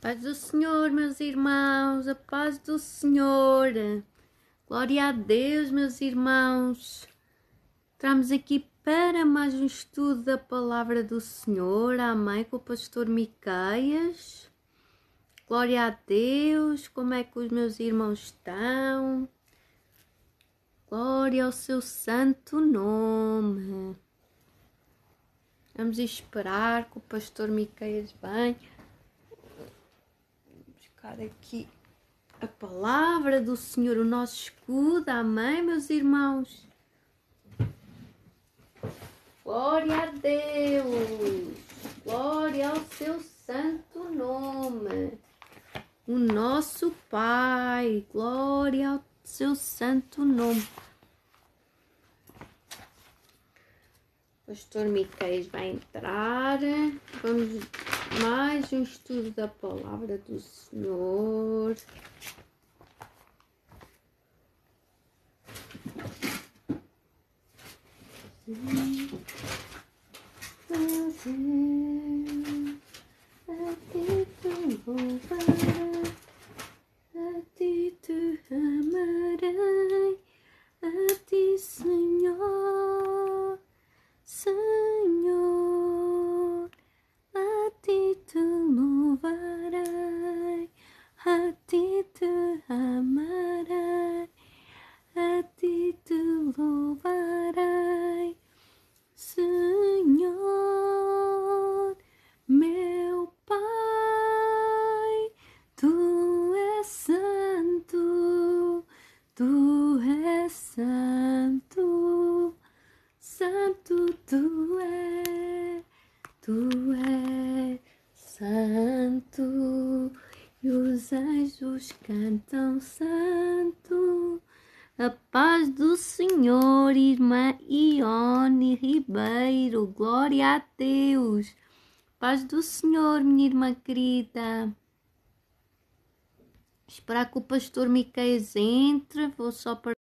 Paz do Senhor, meus irmãos, a paz do Senhor. Glória a Deus, meus irmãos. Estamos aqui para mais um estudo da palavra do Senhor. Amém, com o pastor Miqueias. Glória a Deus. Como é que os meus irmãos estão? Glória ao seu santo nome. Vamos esperar que o pastor Miqueias venha. Buscar aqui a palavra do Senhor, o nosso escudo. Amém, meus irmãos? Glória a Deus. Glória ao seu santo nome. O nosso Pai. Glória ao seu santo nome. O pastor Miqueias vai entrar. Vamos mais um estudo da palavra do Senhor. A ti te louvarei, a ti te amarei, a ti, Senhor, Senhor, a ti te louvarei, a ti te amarei, a ti te louvarei, Senhor, meu Pai, tu és santo, tu és santo, santo tu és santo, e os anjos cantam santo. A paz do Senhor, irmã Ione Ribeiro, glória a Deus. Paz do Senhor, minha irmã querida. Esperar que o pastor Miqueias entre, vou só para...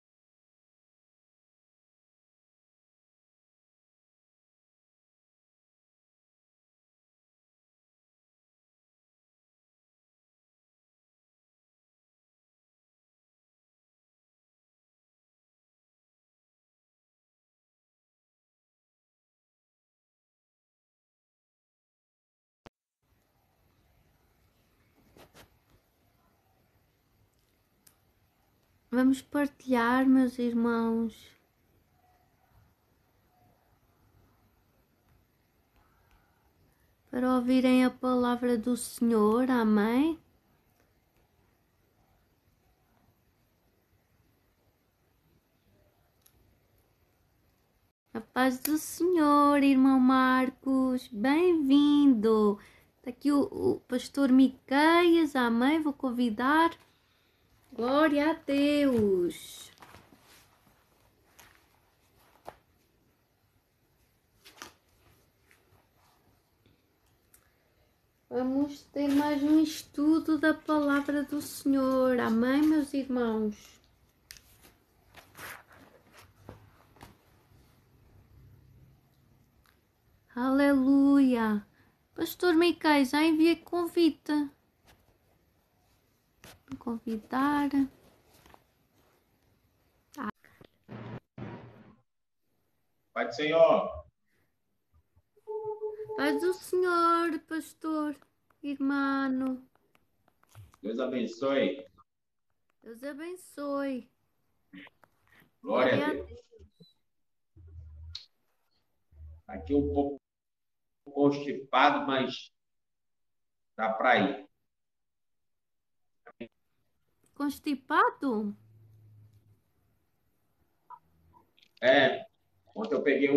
Vamos partilhar, meus irmãos. Para ouvirem a palavra do Senhor, amém? A paz do Senhor, irmão Marcos, bem-vindo. Está aqui o pastor Miqueias, amém? Vou convidar. Glória a Deus. Vamos ter mais um estudo da palavra do Senhor, amém, meus irmãos? Aleluia. Pastor Miqueias, já enviei convite. Vou convidar. Pai do Senhor. Paz do Senhor, pastor, irmão. Deus abençoe. Deus abençoe. Glória a Deus. Aqui um pouco constipado, mas dá para ir. Constipado? Ontem eu peguei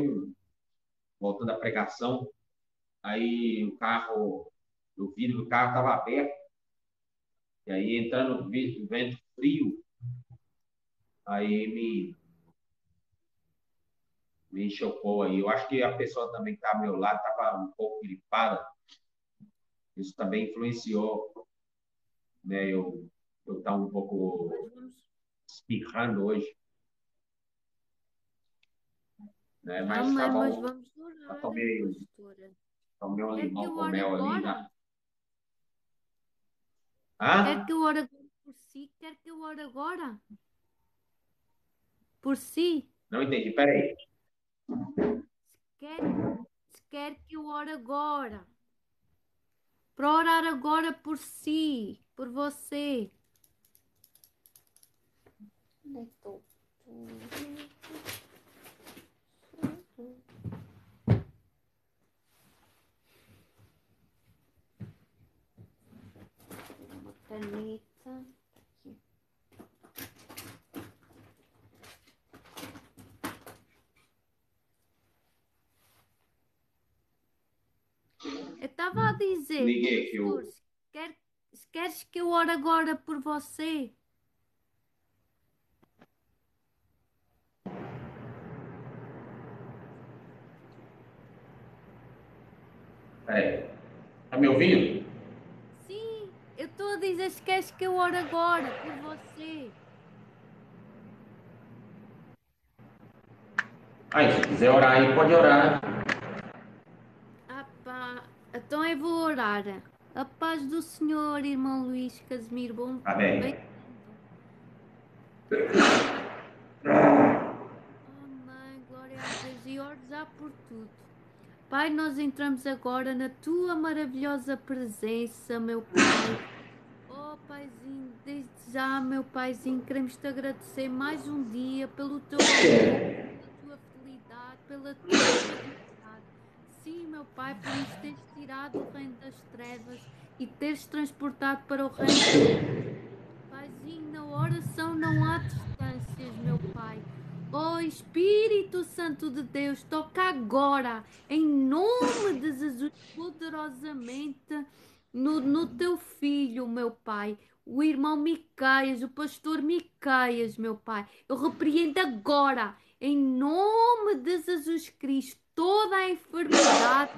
voltando da pregação, aí o vidro do carro estava aberto, e aí entrando o vento frio, aí me chocou aí. Eu acho que a pessoa também que estava ao meu lado estava um pouco gripada, isso também influenciou, né? Eu estava um pouco espirrando hoje, né? Mas tá Amém, mas bom. vamos Já orar, tomei pastora. um Quer que limão eu com ore mel ali, agora? já. Quer Ah, que eu ore agora por si? Quer que eu ore agora? Por si? não entendi. Peraí. Quer, se quer que eu ore agora? Para orar agora por si, por você. Onde é que estou? Uma caneta. Aqui. Eu estava a dizer, Liguei aqui pastor, o. se queres que eu ore agora por você. Peraí. Tá me ouvindo? Sim, eu estou a dizer se queres que eu ore agora por você. Aí, se quiser orar aí, pode orar. Ah pá, então eu vou orar. A paz do Senhor, irmão Luís Casimiro, bom, Tá bem. bem-vindo. Glória, amém, glória a Deus e oro já por tudo. Pai, nós entramos agora na tua maravilhosa presença, meu Pai. Oh, Paizinho, desde já, meu Paizinho, queremos te agradecer mais um dia pelo teu amor, pela tua fidelidade, pela tua fidelidade. Sim, meu Pai, por nos teres tirado do reino das trevas e teres transportado para o reino da luz. Paizinho, na oração não há distâncias, meu Pai. Oh Espírito Santo de Deus, toca agora, em nome de Jesus, poderosamente no teu filho, meu Pai. O irmão Micaias, o pastor Micaias, meu Pai. Eu repreendo agora, em nome de Jesus Cristo, toda a enfermidade,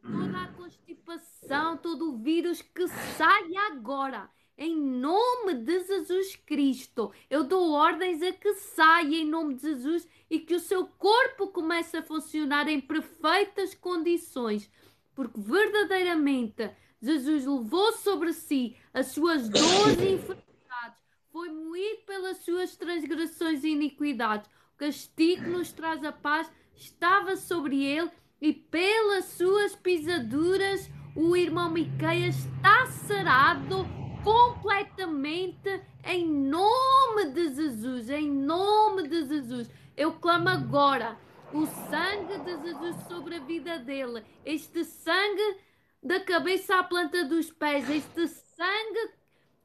toda a constipação, todo o vírus que saia agora. Em nome de Jesus Cristo, eu dou ordens a que saia em nome de Jesus e que o seu corpo comece a funcionar em perfeitas condições, porque verdadeiramente Jesus levou sobre si as suas dores e enfermidades, foi moído pelas suas transgressões e iniquidades. O castigo que nos traz a paz estava sobre ele e pelas suas pisaduras o irmão Miqueias está sarado completamente em nome de Jesus, em nome de Jesus. Eu clamo agora o sangue de Jesus sobre a vida dele, este sangue da cabeça à planta dos pés, este sangue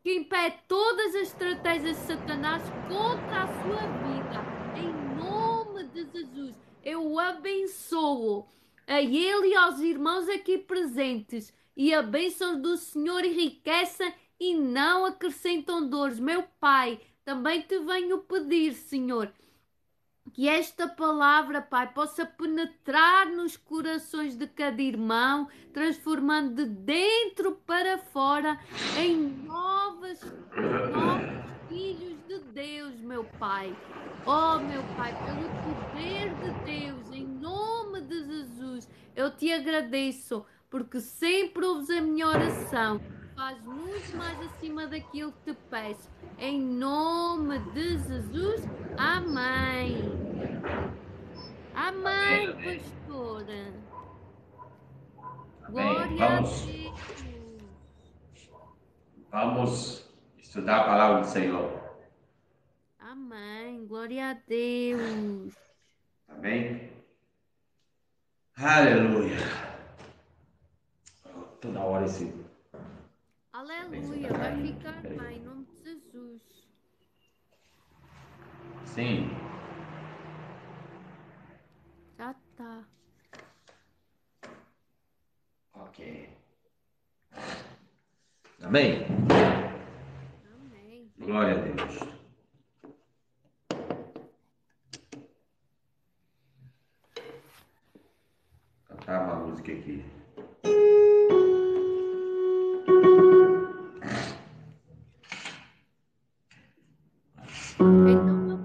que impede todas as estratégias de Satanás contra a sua vida. Em nome de Jesus, eu o abençoo a ele e aos irmãos aqui presentes. E a bênção do Senhor enriqueça e não acrescentam dores. Meu Pai, também te venho pedir, Senhor, que esta palavra, Pai, possa penetrar nos corações de cada irmão, transformando de dentro para fora em novos filhos de Deus, meu Pai. Oh, meu Pai, pelo poder de Deus, em nome de Jesus, eu te agradeço, porque sempre ouves a minha oração. Faz muito mais acima daquilo que te peço. Em nome de Jesus. Amém. Amém, Amém, amém. pastora. Amém. Glória a Vamos, Deus. vamos estudar a palavra do Senhor. Amém. Glória a Deus. Amém? Aleluia. Toda hora esse. Bênção tá Aleluia. Vai caindo. ficar Peraí. bem, em nome de Jesus. Sim. Já tá. Ok. Amém? Amém. Glória a Deus. Cantar uma música aqui. Então, meu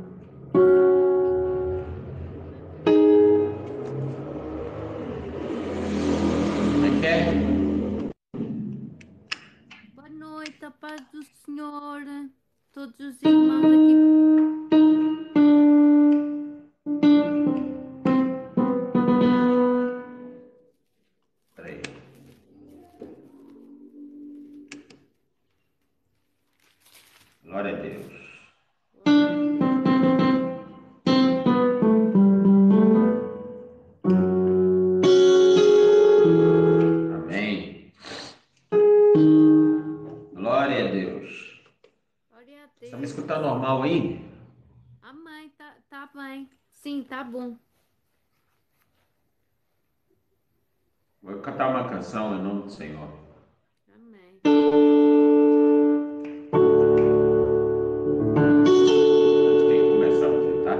Como é que é? boa noite, a paz do Senhor, todos os irmãos aqui. Peraí. Glória a Deus. Amém. Glória a Deus. Glória a Deus. Está me escutando normal aí? Amém, tá bem. Sim, tá bom. Vou cantar uma canção em nome do Senhor. Amém. Tem que começar você, tá?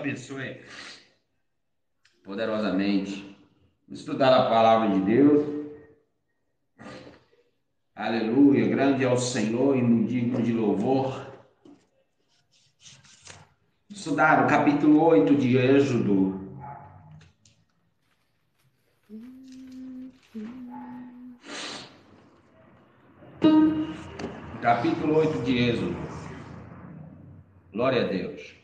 abençoe poderosamente. Vamos estudar a palavra de Deus. Aleluia, grande é o Senhor e no digno de louvor. Estudar o capítulo 8 de Êxodo. Capítulo 8 de Êxodo. Glória a Deus.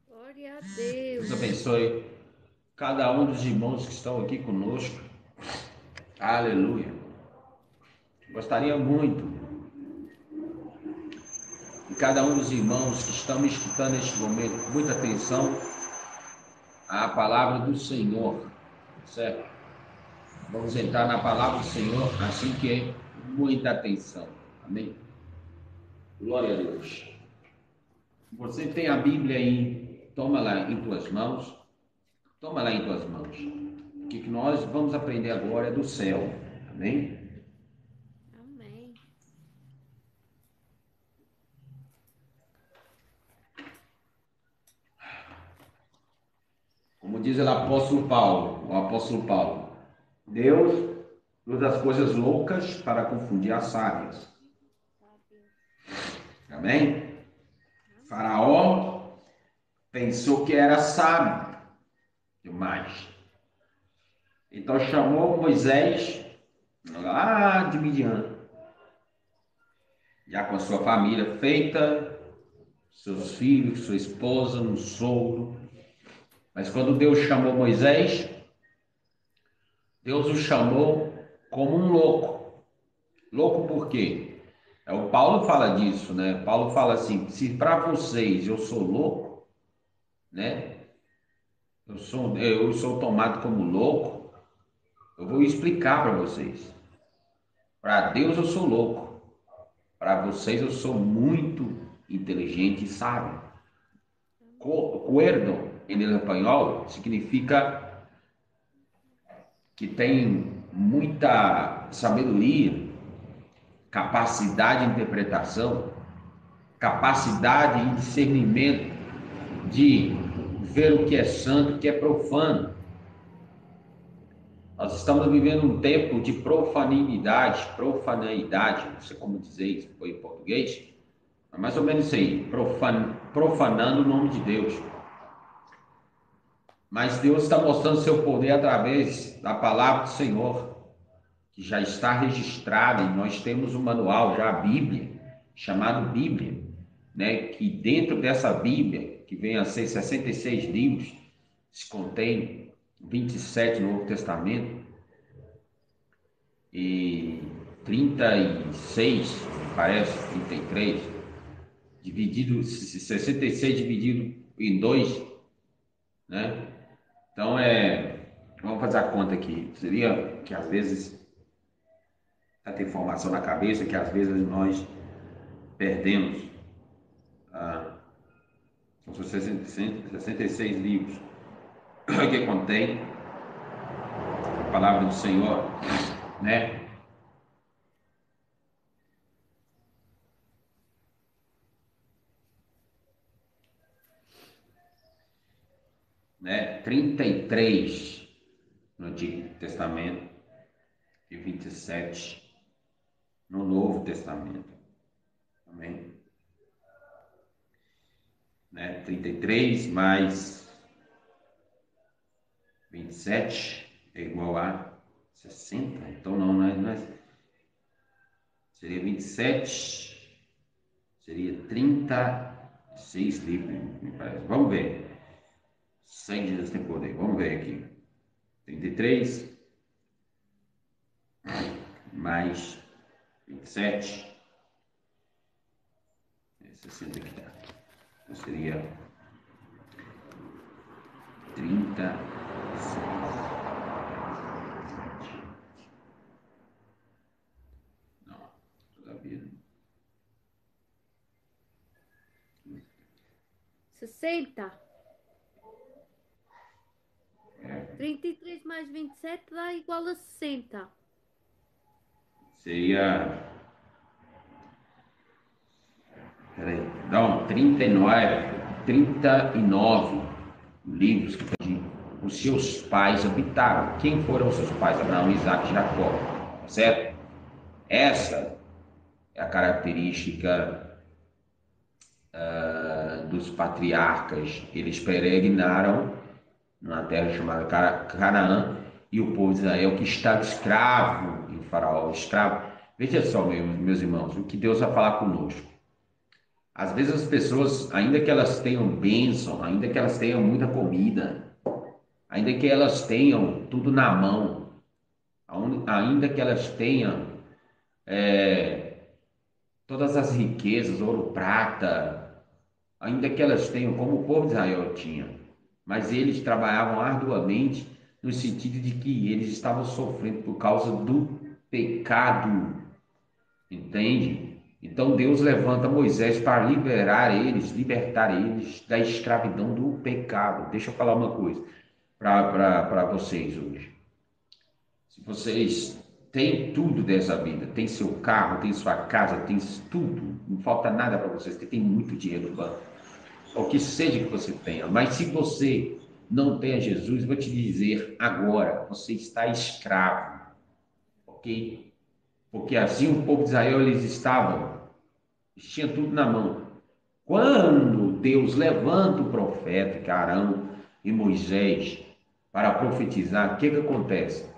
Glória a Deus. Deus abençoe cada um dos irmãos que estão aqui conosco. Aleluia. Gostaria muito e cada um dos irmãos que estão me escutando neste momento, com muita atenção à palavra do Senhor, certo? Vamos entrar na palavra do Senhor assim que é muita atenção. Amém? Glória a Deus. Você tem a Bíblia aí, toma lá em tuas mãos. Toma lá em tuas mãos. O que nós vamos aprender agora é do céu. Amém? Amém. Como diz o apóstolo Paulo, Deus usa as coisas loucas para confundir as sábias. Amém? Faraó pensou que era sábio demais. Então chamou Moisés lá de Midian, já com a sua família feita, seus filhos, sua esposa, um sogro. Mas quando Deus chamou Moisés, Deus o chamou como um louco. Louco por quê? O Paulo fala disso, né? Paulo fala assim, se para vocês eu sou louco, né? Eu sou tomado como louco, eu vou explicar para vocês. Para Deus eu sou louco, para vocês eu sou muito inteligente e sábio. Cuerdo, em espanhol, significa que tem muita sabedoria, capacidade de interpretação, capacidade e discernimento de ver o que é santo e o que é profano. Nós estamos vivendo um tempo de profanidade, não sei como dizer isso em português, é mais ou menos isso aí, profanando o nome de Deus. Mas Deus está mostrando seu poder através da palavra do Senhor, que já está registrada, e nós temos um manual, já a Bíblia, chamado Bíblia, né? Que dentro dessa Bíblia, que vem a ser 66 livros, se contém 27 no Novo Testamento e 36, parece, 33, dividido, 66 dividido em dois, né? Então vamos fazer a conta aqui, seria que às vezes tanta informação na cabeça que às vezes nós perdemos. São 66 livros que contém a palavra do Senhor, né? Né? 33 no Antigo Testamento e 27 no Novo Testamento. Amém? Né? 33 mais 27 é igual a 60. Então não é. Seria 27, seria 36 livros, me parece. Vamos ver. Sangue de Deus tem poder. Vamos ver aqui. 33 mais 27. 60 aqui tá. Então seria 36. Não, todavia não. 60. 33 mais 27 dá igual a 60. Seria. Peraí. Não, 39 livros que os seus pais habitaram. Quem foram os seus pais? Abraão, Isaac e Jacó. Certo? Essa é a característica dos patriarcas. Eles peregrinaram na terra chamada Canaã, e o povo de Israel que estava escravo em Faraó, escravo. Veja só, meus irmãos, o que Deus vai falar conosco. Às vezes as pessoas, ainda que elas tenham bênção, ainda que elas tenham muita comida, ainda que elas tenham tudo na mão, ainda que elas tenham todas as riquezas, ouro, prata, ainda que elas tenham, como o povo de Israel tinha, mas eles trabalhavam arduamente no sentido de que eles estavam sofrendo por causa do pecado, entende? Então Deus levanta Moisés para libertar eles da escravidão do pecado. Deixa eu falar uma coisa para vocês hoje. Se vocês têm tudo dessa vida, tem seu carro, tem sua casa, tem tudo, não falta nada para vocês, porque tem muito dinheiro no banco, ou que seja que você tenha, mas se você não tem a Jesus, vou te dizer agora, você está escravo, ok? Porque assim o povo de Israel, eles tinham tudo na mão. Quando Deus levanta o profeta, que é Arão e Moisés, para profetizar, o que acontece?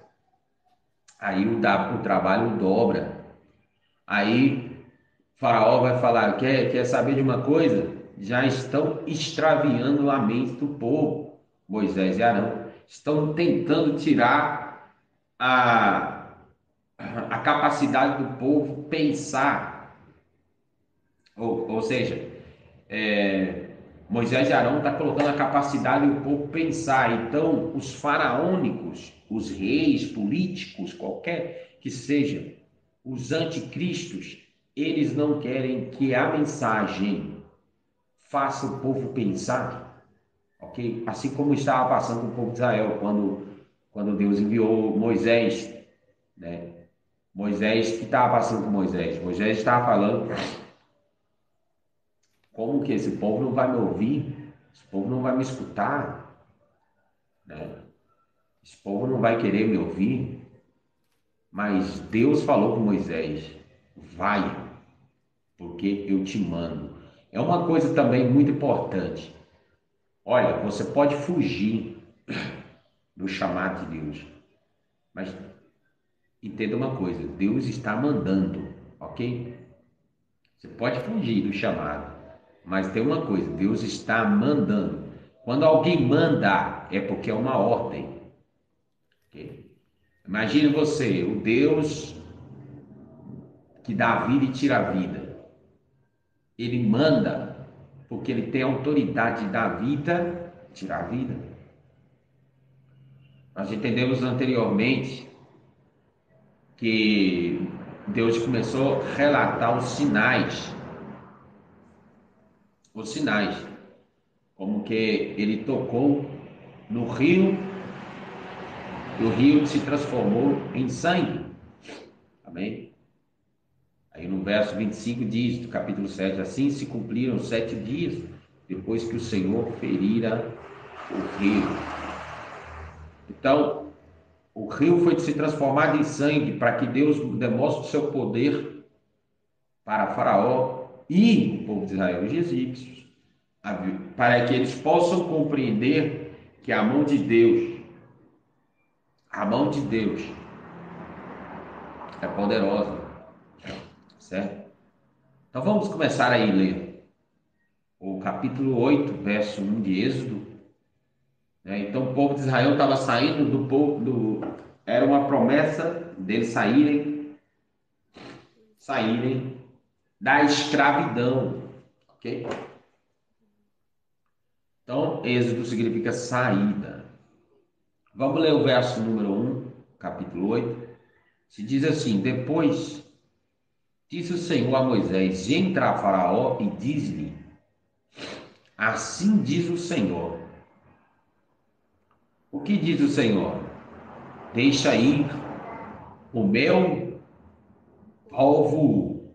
Aí o trabalho dobra. Aí Faraó vai falar: quer saber de uma coisa? Já estão extraviando a mente do povo. Moisés e Arão estão tentando tirar a, a capacidade do povo pensar. Ou seja, Moisés e Arão estão colocando a capacidade do povo pensar. Então, os faraônicos, os reis políticos, qualquer que seja, os anticristos, eles não querem que a mensagem faça o povo pensar, ok? Assim como estava passando com o povo de Israel quando Deus enviou Moisés, né? Moisés, que estava passando com Moisés? Moisés estava falando: como que esse povo não vai me ouvir? Esse povo não vai me escutar, né? Esse povo não vai querer me ouvir. Mas Deus falou com Moisés: vai, porque eu te mando. É uma coisa também muito importante. Olha, você pode fugir do chamado de Deus, mas entenda uma coisa: Deus está mandando, ok? Você pode fugir do chamado, mas tem uma coisa: Deus está mandando. Quando alguém manda, é porque é uma ordem, ok? Imagine você, o Deus que dá a vida e tira a vida. Ele manda porque ele tem autoridade de dar a vida, tirar a vida. Nós entendemos anteriormente que Deus começou a relatar os sinais, como que ele tocou no rio, e o rio se transformou em sangue. Amém? Aí no verso 25 diz, do capítulo 7, assim se cumpriram 7 dias, depois que o Senhor ferira o rio. Então, o rio foi se transformado em sangue para que Deus demonstre o seu poder para Faraó e o povo de Israel, os egípcios, para que eles possam compreender que a mão de Deus é poderosa, certo? Então vamos começar aí a ler o capítulo 8, verso 1 de Êxodo. Então o povo de Israel estava saindo era uma promessa deles saírem da escravidão, ok? Então, êxodo significa saída. Vamos ler o verso número 1, capítulo 8. Se diz assim: depois disse o Senhor a Moisés: entra a Faraó e diz-lhe: assim diz o Senhor. O que diz o Senhor? Deixa ir o meu povo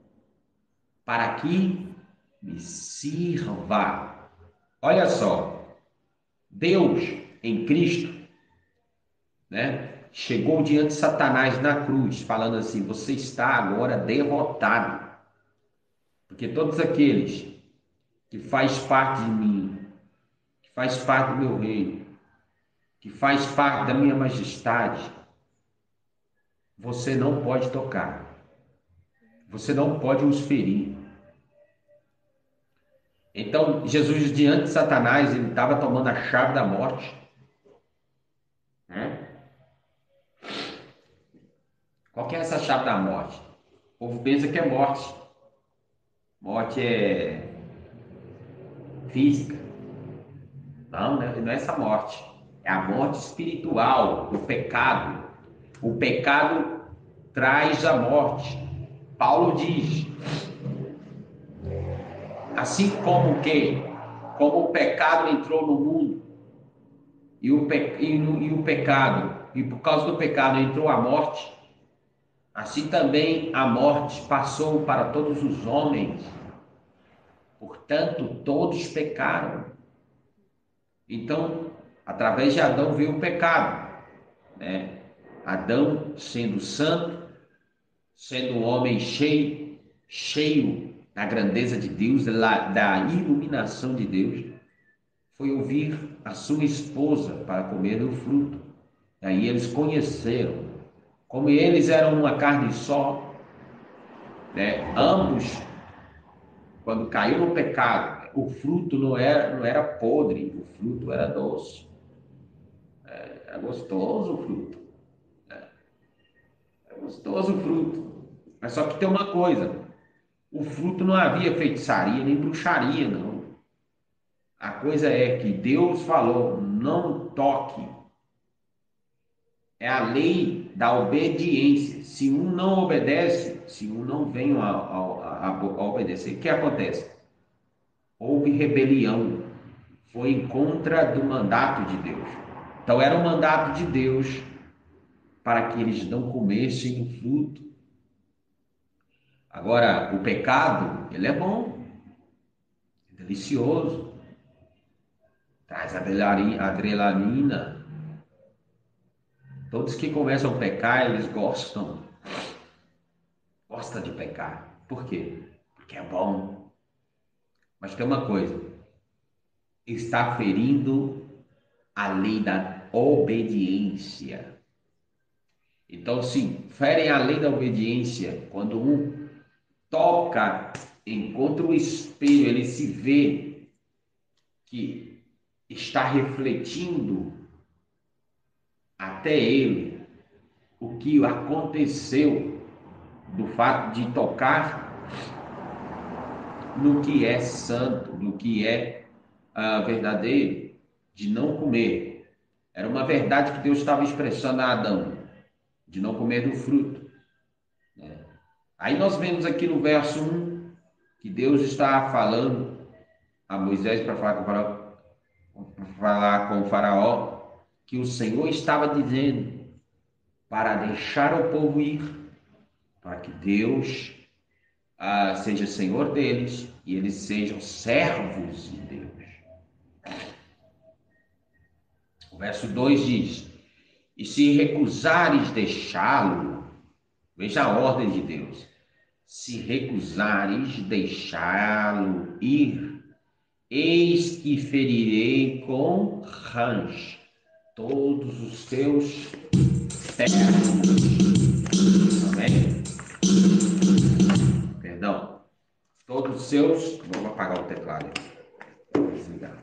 para que me sirva. Olha só, Deus em Cristo, né, chegou diante de Satanás na cruz, falando assim: você está agora derrotado, porque todos aqueles que faz parte de mim, que faz parte do meu reino, que faz parte da minha majestade, você não pode tocar, você não pode os ferir. Então, Jesus, diante de Satanás, ele estava tomando a chave da morte, né? Qual que é essa chave da morte? O povo pensa que é morte. Morte é física. Não, né? Não é essa morte. É a morte espiritual, o pecado. O pecado traz a morte. Paulo diz, assim como o pecado entrou no mundo, e o pecado, e por causa do pecado entrou a morte, assim também a morte passou para todos os homens. Portanto, todos pecaram. Então, através de Adão veio o pecado, né? Adão sendo santo, sendo um homem cheio da grandeza de Deus, da iluminação de Deus, foi ouvir a sua esposa para comer do fruto. E aí eles conheceram. Como eles eram uma carne só, né? Ambos, quando caiu no pecado, o fruto não era podre, o fruto era doce. Era gostoso o fruto. Era gostoso o fruto. Mas só que tem uma coisa: o fruto não havia feitiçaria nem bruxaria, não. A coisa é que Deus falou: não toque. É a lei da obediência. Se um não obedece, se um não vem a obedecer, o que acontece? Houve rebelião. Foi em contra do mandato de Deus. Então era um mandato de Deus para que eles não comessem o fruto. Agora, o pecado, ele é bom, é delicioso, traz adrenalina. Todos que começam a pecar, eles gostam de pecar. Por quê? Porque é bom. Mas tem uma coisa, está ferindo a lei da obediência. Então, sim, ferem a lei da obediência quando um toca, encontra o espelho, ele se vê que está refletindo até ele o que aconteceu do fato de tocar no que é santo, no que é verdadeiro, de não comer. Era uma verdade que Deus estava expressando a Adão, de não comer do fruto. Aí nós vemos aqui no verso 1 que Deus está falando a Moisés para falar com o faraó, que o Senhor estava dizendo para deixar o povo ir, para que Deus seja Senhor deles e eles sejam servos de Deus. O verso 2 diz: e se recusares deixá-lo, veja a ordem de Deus, se recusares deixá-lo ir, eis que ferirei com rãs todos os teus termos. Amém? Perdão. Todos os seus... Vou apagar o teclado. Vou desligar.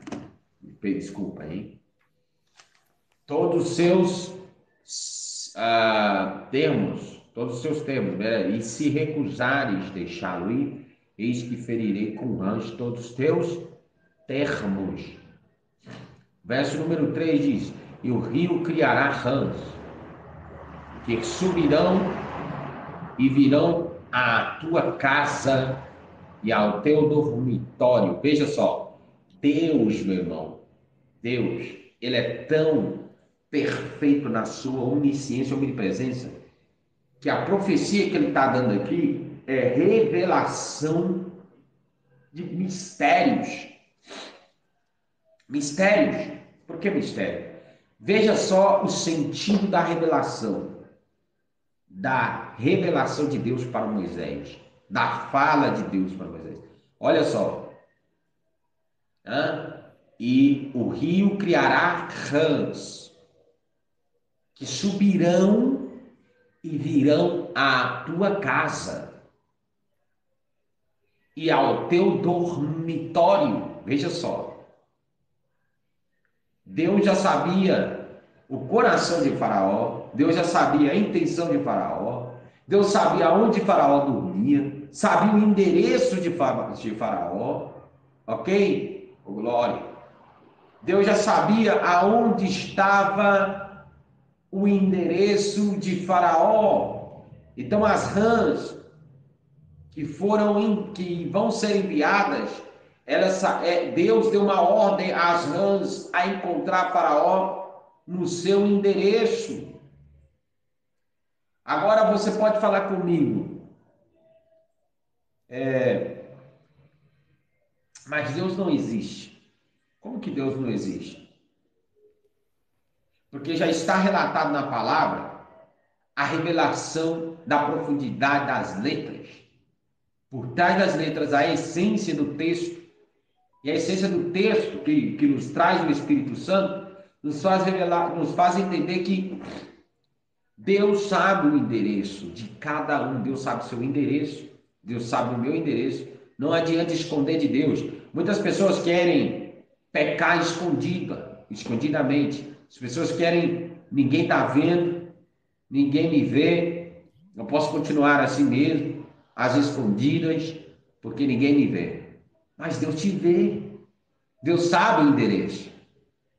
Desculpa aí. Todos os seus termos, né? E se recusares deixá-lo ir, eis que ferirei com rãs todos os teus termos. Verso número 3 diz: e o rio criará rãs, que subirão e virão à tua casa e ao teu dormitório. Veja só, Deus, meu irmão, Deus, ele é tão perfeito na sua onisciência e onipresença, que a profecia que ele está dando aqui é revelação de mistérios. Mistérios. Por que mistério? Veja só o sentido da revelação. Da revelação de Deus para Moisés. Da fala de Deus para Moisés. Olha só. E o rio criará rãs, que subirão e virão à tua casa e ao teu dormitório. Veja só. Deus já sabia o coração de Faraó, Deus já sabia a intenção de Faraó, Deus sabia onde Faraó dormia, sabia o endereço de Faraó, ok? Oh, glória. Deus já sabia aonde estava o endereço de Faraó. Então as rãs que vão ser enviadas, Deus deu uma ordem às rãs a encontrar Faraó no seu endereço. Agora você pode falar comigo, mas Deus não existe. Como que Deus não existe? Porque já está relatado na palavra a revelação da profundidade das letras. Por trás das letras, a essência do texto. E a essência do texto que nos traz o Espírito Santo nos faz revelar, nos faz entender que Deus sabe o endereço de cada um. Deus sabe o seu endereço. Deus sabe o meu endereço. Não adianta esconder de Deus. Muitas pessoas querem pecar escondidamente. As pessoas querem, ninguém está vendo, ninguém me vê. Eu posso continuar assim mesmo, às escondidas, porque ninguém me vê. Mas Deus te vê. Deus sabe o endereço.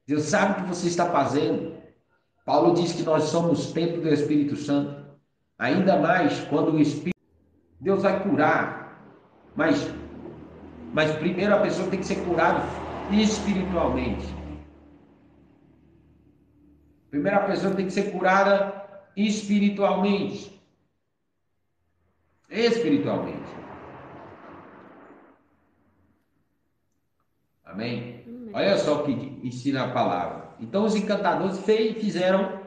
Deus sabe o que você está fazendo. Paulo diz que nós somos templo do Espírito Santo. Ainda mais quando o Espírito... Deus vai curar. Mas primeiro a pessoa tem que ser curada espiritualmente. Primeiro a pessoa tem que ser curada espiritualmente. Espiritualmente. Amém? Olha só o que ensina a palavra. Então os encantadores fizeram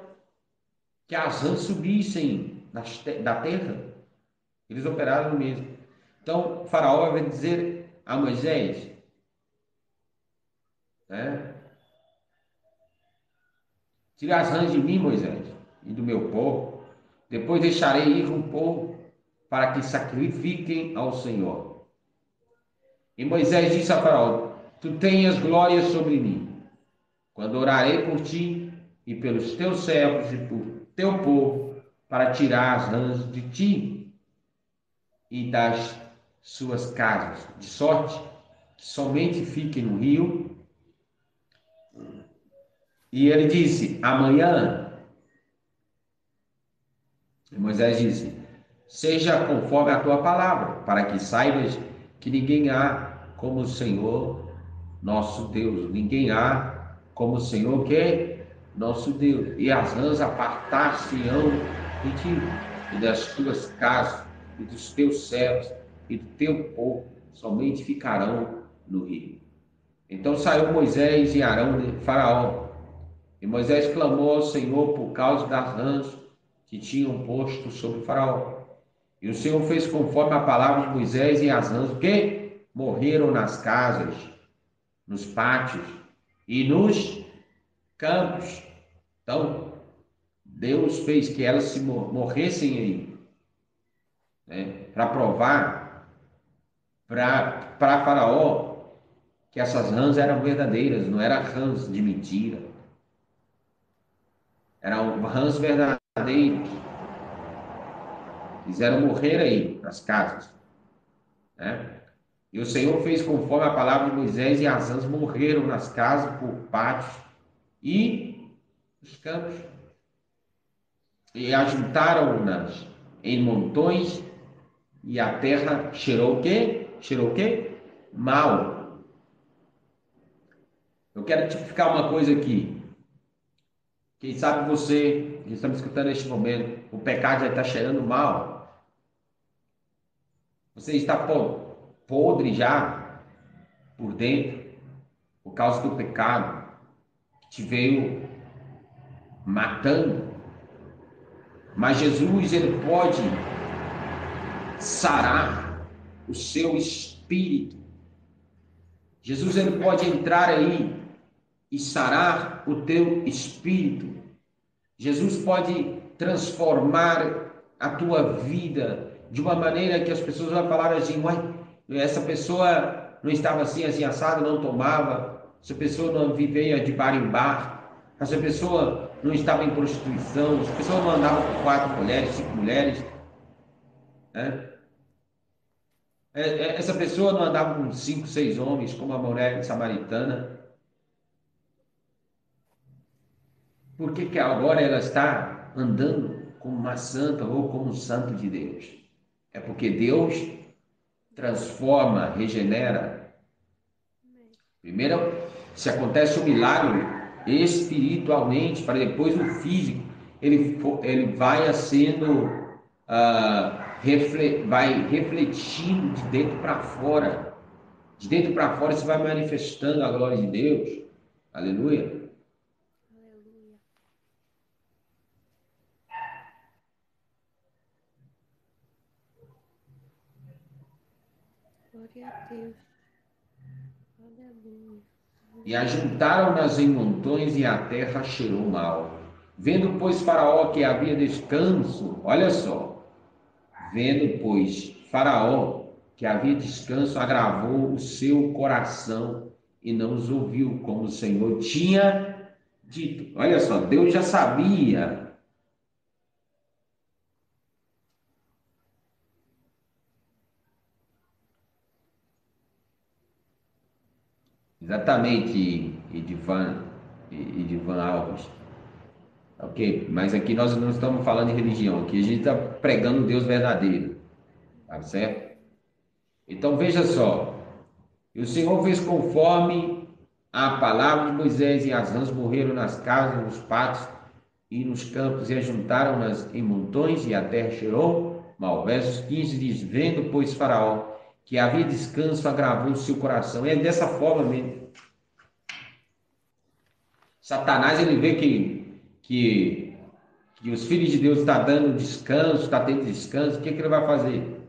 que as rãs subissem da terra. Eles operaram no mesmo. Então Faraó vai dizer a Moisés, tire as rãs de mim, Moisés, e do meu povo. Depois deixarei ir um povo para que sacrifiquem ao Senhor. E Moisés disse a Faraó, tu tenhas glória sobre mim, quando orarei por ti e pelos teus servos e por teu povo, para tirar as rãs de ti e das suas casas, de sorte que somente fiquem no rio. E ele disse, amanhã, e Moisés disse, seja conforme a tua palavra, para que saibas que ninguém há como o Senhor nosso Deus. Ninguém há como o Senhor que é nosso Deus. E as rãs apartar-se-ão de ti, e das tuas casas, e dos teus servos, e do teu povo, somente ficarão no rio. Então saiu Moisés e Arão de Faraó, e Moisés clamou ao Senhor por causa das rãs que tinham posto sobre Faraó. E o Senhor fez conforme a palavra de Moisés, e as rãs que morreram nas casas, nos pátios e nos campos. Então, Deus fez que elas se morressem aí, para provar para Faraó que essas rãs eram verdadeiras, não eram rãs de mentira. Eram rãs verdadeiros. Fizeram morrer aí nas casas. E o Senhor fez conforme a palavra de Moisés, e as rãs morreram nas casas, por pátios e nos campos. E ajuntaram-nas em montões, e a terra cheirou o quê? Cheirou o quê? Mal. Eu quero tipificar uma coisa aqui. Quem sabe você, que está me escutando neste momento, o pecado já está cheirando mal. Você está podre já por dentro, por causa do pecado que te veio matando. Mas Jesus, ele pode sarar o seu espírito. Jesus, ele pode entrar aí e sarar o teu espírito. Jesus pode transformar a tua vida de uma maneira que as pessoas vão falar assim, uai, essa pessoa não estava assim assado, não tomava, essa pessoa não vivia de bar em bar, essa pessoa não estava em prostituição, essa pessoa não andava com 4 mulheres, 5 mulheres, Essa pessoa não andava com 5, 6 homens, como a mulher samaritana. Por que que agora ela está andando como uma santa ou como um santo de Deus? É porque Deus transforma, regenera. Primeiro, se acontece um milagre espiritualmente, para depois o físico, ele vai sendo, vai refletindo de dentro para fora. De dentro para fora se vai manifestando a glória de Deus. Aleluia. Aleluia. Glória a Deus. Aleluia. E ajuntaram-nas em montões e a terra cheirou mal. Vendo, pois, Faraó que havia descanso, olha só, vendo, pois, Faraó que havia descanso, agravou o seu coração e não os ouviu, como o Senhor tinha dito. Olha só, Deus já sabia exatamente, Edivan Alves. Ok, mas aqui nós não estamos falando de religião, aqui a gente está pregando Deus verdadeiro, tá certo? Então veja só, e o Senhor fez conforme a palavra de Moisés, e as rãs morreram nas casas, nos pátios e nos campos, e ajuntaram-nas em montões, e a terra cheirou mal. Versos 15 diz: vendo, pois, Faraó que havia descanso, agravou o seu coração. É dessa forma mesmo. Satanás, ele vê que os filhos de Deus estão dando descanso, está tendo descanso, o que ele vai fazer?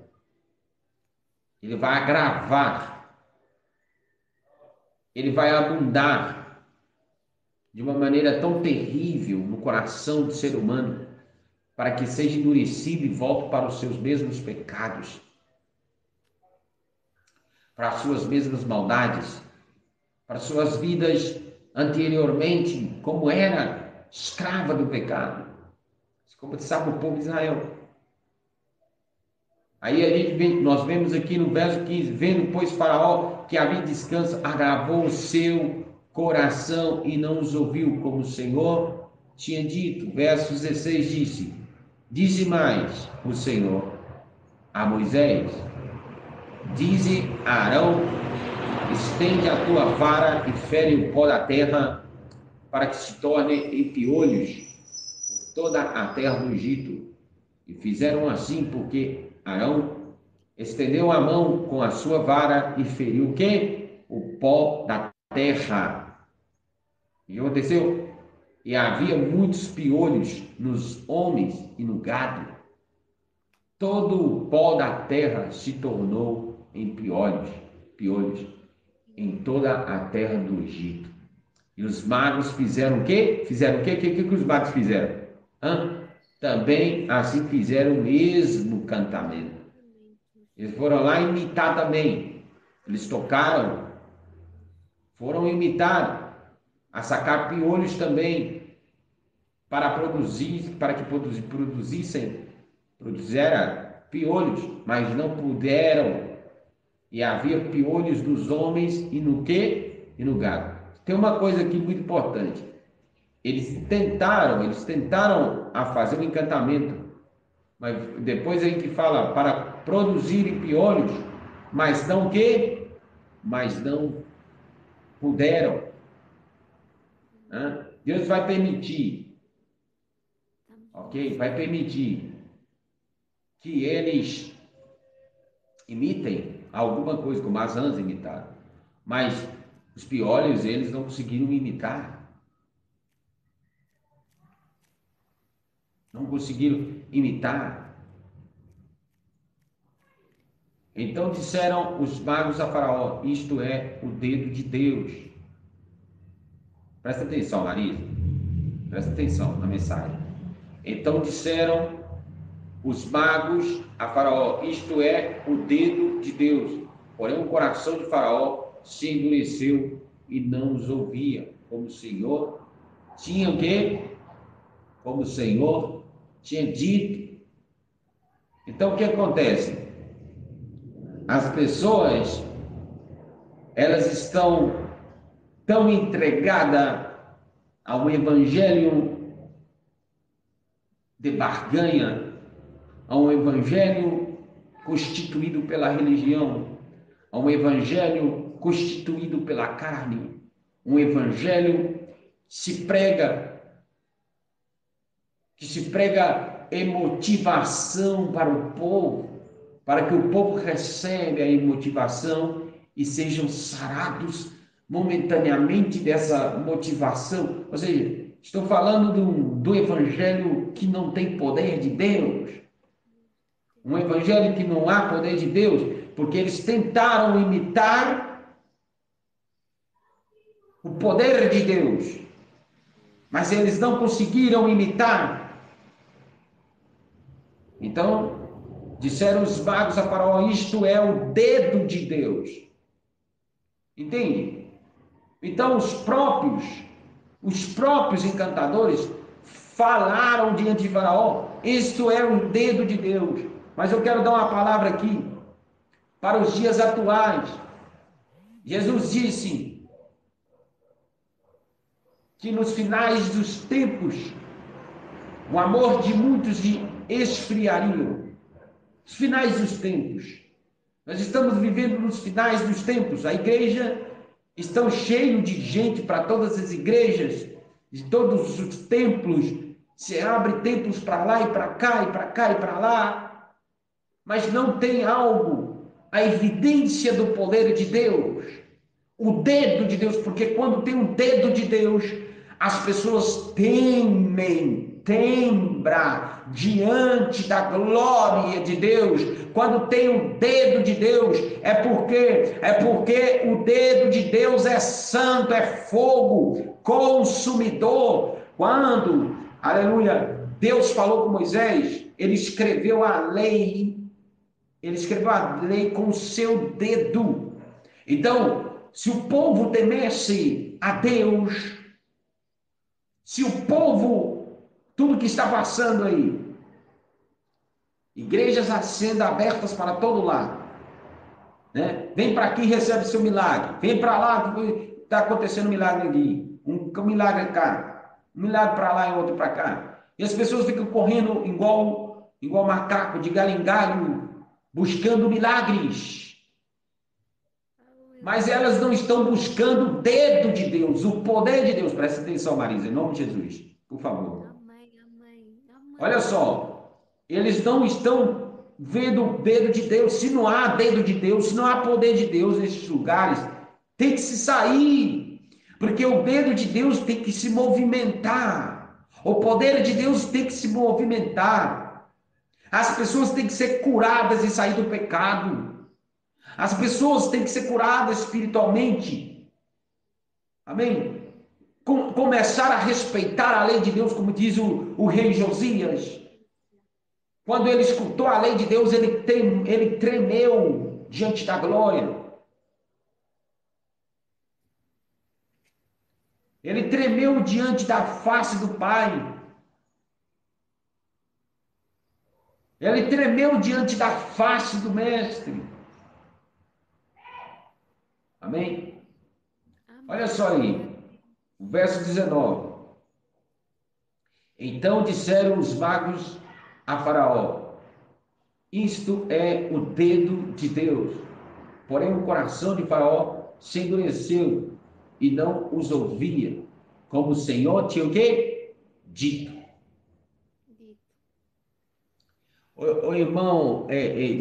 Ele vai agravar, ele vai abundar de uma maneira tão terrível no coração do ser humano, para que seja endurecido e volte para os seus mesmos pecados, para as suas mesmas maldades, para as suas vidas anteriormente, como era escrava do pecado, como sabe o povo de Israel. Aí nós vemos aqui no verso 15, vendo, pois, Faraó que havia descanso, agravou o seu coração e não os ouviu, como o Senhor tinha dito. Verso 16 disse mais o Senhor a Moisés: dize a Arão, estende a tua vara e fere o pó da terra, para que se torne em piolhos por toda a terra do Egito. E fizeram assim, porque Arão estendeu a mão com a sua vara e feriu o quê? O pó da terra. E aconteceu? E havia muitos piolhos nos homens e no gado. Todo o pó da terra se tornou em piolhos em toda a terra do Egito. E os magos fizeram o quê? Fizeram o quê? O que os magos fizeram? Também assim fizeram o mesmo cantamento. Eles foram lá imitar também. Eles tocaram, foram imitar, a sacar piolhos também, para que produziram piolhos, mas não puderam. E havia piolhos nos homens e no quê? E no gado. Tem uma coisa aqui muito importante. Eles tentaram a fazer um encantamento, mas depois a gente fala para produzirem piolhos, mas não quê? Mas não puderam. Deus vai permitir, ok? Vai permitir que eles imitem alguma coisa, como as rãs imitaram, mas os piolhos eles não conseguiram imitar. Não conseguiram imitar. Então disseram os magos a Faraó: isto é o dedo de Deus. Presta atenção, Marisa. Presta atenção na mensagem. Então disseram os magos a Faraó: isto é o dedo de Deus. Porém o coração de Faraó se endureceu e não os ouvia, como o Senhor tinha o quê? Como o Senhor tinha dito. Então o que acontece? As pessoas, elas estão tão entregadas ao evangelho de barganha, a um evangelho constituído pela religião, a um evangelho constituído pela carne, um evangelho que se prega emotivação para o povo, para que o povo receba a emotivação e sejam sarados momentaneamente dessa motivação. Ou seja, estou falando do evangelho que não tem poder de Deus, um evangelho que não há poder de Deus, porque eles tentaram imitar o poder de Deus, mas eles não conseguiram imitar. Então, disseram os magos a Faraó: isto é o dedo de Deus. Entende? Então, os próprios encantadores falaram diante de Faraó: isto é o dedo de Deus. Mas eu quero dar uma palavra aqui para os dias atuais. Jesus disse que nos finais dos tempos o amor de muitos esfriaria. Os finais dos tempos. Nós estamos vivendo nos finais dos tempos. A igreja está cheia de gente para todas as igrejas, de todos os templos. Se abre templos para lá e para cá, e para cá e para lá. Mas não tem algo, a evidência do poder de Deus. O dedo de Deus, porque quando tem o dedo de Deus, as pessoas tembra diante da glória de Deus. Quando tem o dedo de Deus, é porque o dedo de Deus é santo, é fogo consumidor. Quando, aleluia, Deus falou com Moisés, ele escreveu a lei com o seu dedo. Então, se o povo temesse a Deus, se o povo, tudo que está passando aí, igrejas sendo abertas para todo lado, né? Vem para aqui e recebe seu milagre, vem para lá, está acontecendo um milagre ali, um milagre cá, um milagre para lá e outro para cá, e as pessoas ficam correndo igual macaco, de galho em galho, buscando milagres. Mas elas não estão buscando o dedo de Deus, o poder de Deus. Presta atenção, Marisa, em nome de Jesus, por favor. Amém. Olha só, eles não estão vendo o dedo de Deus. Se não há dedo de Deus, se não há poder de Deus nesses lugares, tem que se sair. Porque o dedo de Deus tem que se movimentar. O poder de Deus tem que se movimentar. As pessoas têm que ser curadas e sair do pecado. As pessoas têm que ser curadas espiritualmente. Amém? Começar a respeitar a lei de Deus, como diz o rei Josias. Quando ele escutou a lei de Deus, ele tremeu diante da glória. Ele tremeu diante da face do Pai. Ele tremeu diante da face do Mestre. Amém? Olha só aí, o verso 19. Então disseram os magos a Faraó: isto é o dedo de Deus. Porém o coração de Faraó se endureceu e não os ouvia, como o Senhor tinha o quê? Dito. O irmão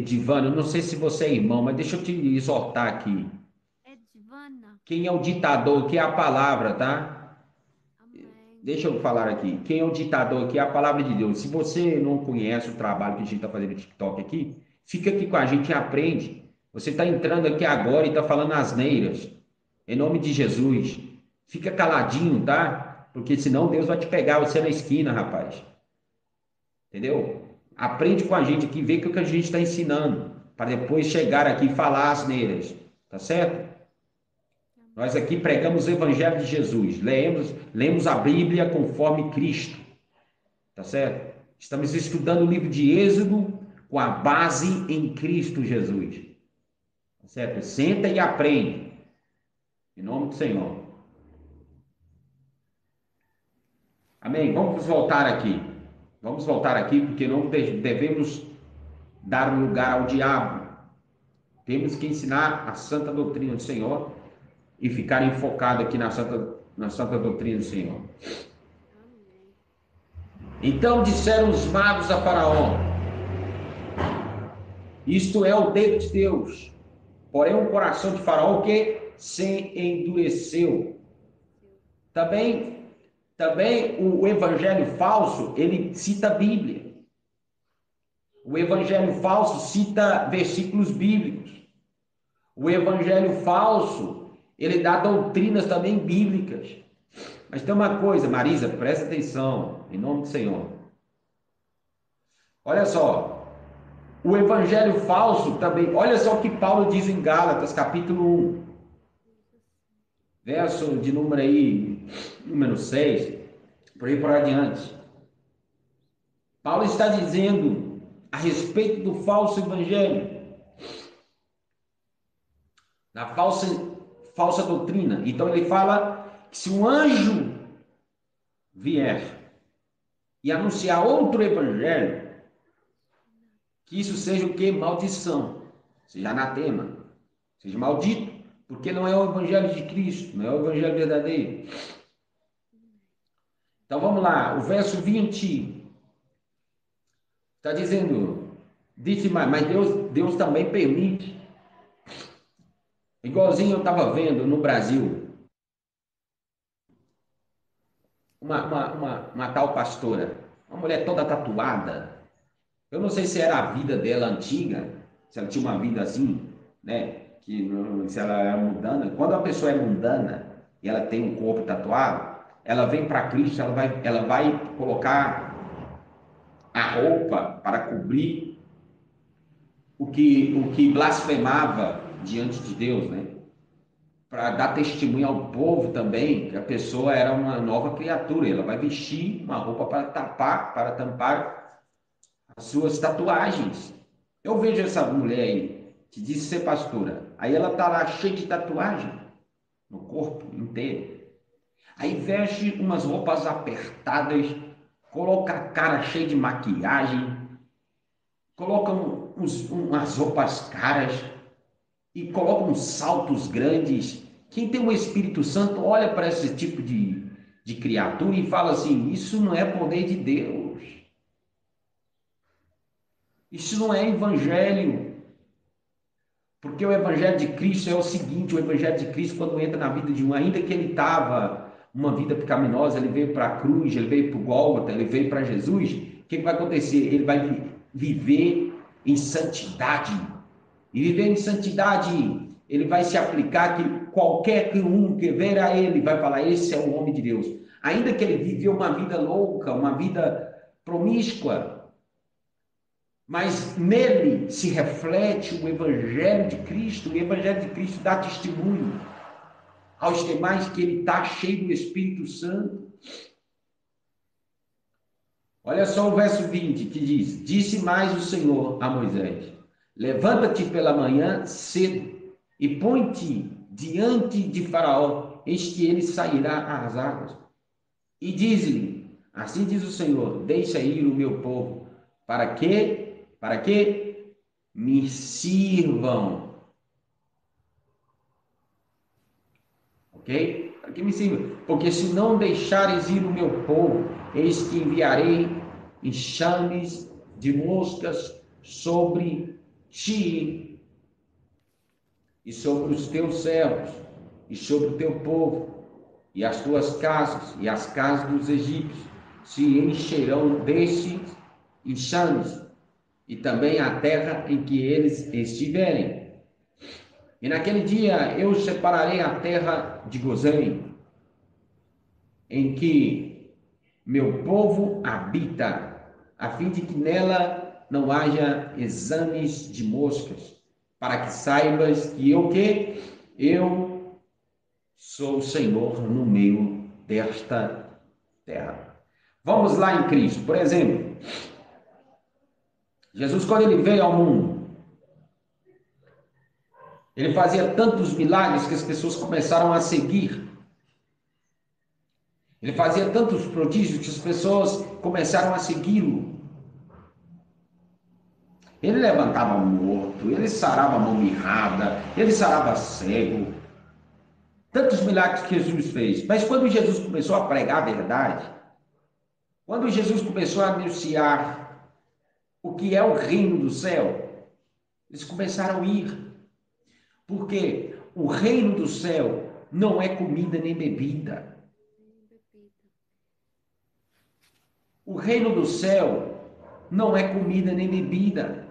Divano, não sei se você é irmão, mas deixa eu te exortar aqui. Quem é o ditador aqui é a palavra, tá? Amém. Deixa eu falar aqui. Quem é o ditador aqui é a palavra de Deus. Se você não conhece o trabalho que a gente está fazendo no TikTok aqui, fica aqui com a gente e aprende. Você está entrando aqui agora e está falando asneiras. Em nome de Jesus. Fica caladinho, tá? Porque senão Deus vai te pegar você na esquina, rapaz. Entendeu? Aprende com a gente aqui, vê o que a gente está ensinando. Para depois chegar aqui e falar asneiras. Tá certo? Nós aqui pregamos o Evangelho de Jesus, lemos a Bíblia conforme Cristo, tá certo? Estamos estudando o livro de Êxodo com a base em Cristo Jesus. certo? Senta e aprende, em nome do Senhor. Amém? Vamos voltar aqui. Vamos voltar aqui, porque não devemos dar lugar ao diabo. Temos que ensinar a santa doutrina do Senhor e ficar enfocado aqui na santa doutrina do Senhor. Então disseram os magos a Faraó: isto é o dedo de Deus. Porém o coração de Faraó que se endureceu. Também o evangelho falso, ele cita a Bíblia. O evangelho falso cita versículos bíblicos. O evangelho falso, ele dá doutrinas também bíblicas. Mas tem uma coisa, Marisa, presta atenção, em nome do Senhor. Olha só, o evangelho falso também, olha só o que Paulo diz em Gálatas, capítulo 1, verso de número 6, por aí por adiante. Paulo está dizendo a respeito do falso evangelho, da falsa doutrina. Então ele fala que se um anjo vier e anunciar outro evangelho, que isso seja o que? Maldição, seja anatema, seja maldito, porque não é o evangelho de Cristo, não é o evangelho verdadeiro. Então vamos lá, o verso 20 está dizendo, disse mais, mas Deus também permite. Igualzinho eu estava vendo no Brasil, uma tal pastora, uma mulher toda tatuada. Eu não sei se era a vida dela antiga, se ela tinha uma vida assim, né? Se ela era mundana. Quando a pessoa é mundana e ela tem um corpo tatuado, ela vem para Cristo, ela vai colocar a roupa para cobrir o que blasfemava diante de Deus, né? Para dar testemunho ao povo também que a pessoa era uma nova criatura. Ela vai vestir uma roupa para tampar as suas tatuagens. Eu vejo essa mulher aí, que diz ser pastora, aí ela está lá cheia de tatuagem no corpo inteiro. Aí veste umas roupas apertadas, coloca a cara cheia de maquiagem, coloca umas roupas caras e coloca uns saltos grandes. Quem tem o Espírito Santo olha para esse tipo de criatura e fala assim: isso não é poder de Deus. Isso não é evangelho. Porque o evangelho de Cristo é o seguinte: o evangelho de Cristo, quando entra na vida de um, ainda que ele estava uma vida pecaminosa, ele veio para a cruz, ele veio para o Gólgota, ele veio para Jesus, o que vai acontecer? Ele vai viver em santidade. E viver em santidade, ele vai se aplicar que qualquer um que ver a ele vai falar: esse é o homem de Deus. Ainda que ele viveu uma vida louca, uma vida promíscua, mas nele se reflete o evangelho de Cristo. O evangelho de Cristo dá testemunho aos demais que ele está cheio do Espírito Santo. Olha só o verso 20 que diz: disse mais o Senhor a Moisés: levanta-te pela manhã cedo e põe-te diante de Faraó, eis que ele sairá às águas. E diz-lhe: assim diz o Senhor, deixa ir o meu povo, para que me sirvam. Ok? Para que me sirvam. Porque se não deixares ir o meu povo, eis que enviarei enxames de moscas sobre ti e sobre os teus servos e sobre o teu povo, e as tuas casas e as casas dos egípcios se encherão destes enxames, e também a terra em que eles estiverem. E naquele dia eu separarei a terra de Gozém, em que meu povo habita, a fim de que nela não haja exames de moscas, para que saibas que eu sou o Senhor no meio desta terra. Vamos lá em Cristo. Por exemplo, Jesus, quando ele veio ao mundo, Ele fazia tantos milagres que as pessoas começaram a seguir. Ele fazia tantos prodígios que as pessoas começaram a segui-lo. Ele levantava morto, ele sarava mão mirrada, ele sarava cego. Tantos milagres que Jesus fez. Mas quando Jesus começou a pregar a verdade, quando Jesus começou a anunciar o que é o reino do céu, eles começaram a ir. Porque o reino do céu não é comida nem bebida. O reino do céu não é comida nem bebida.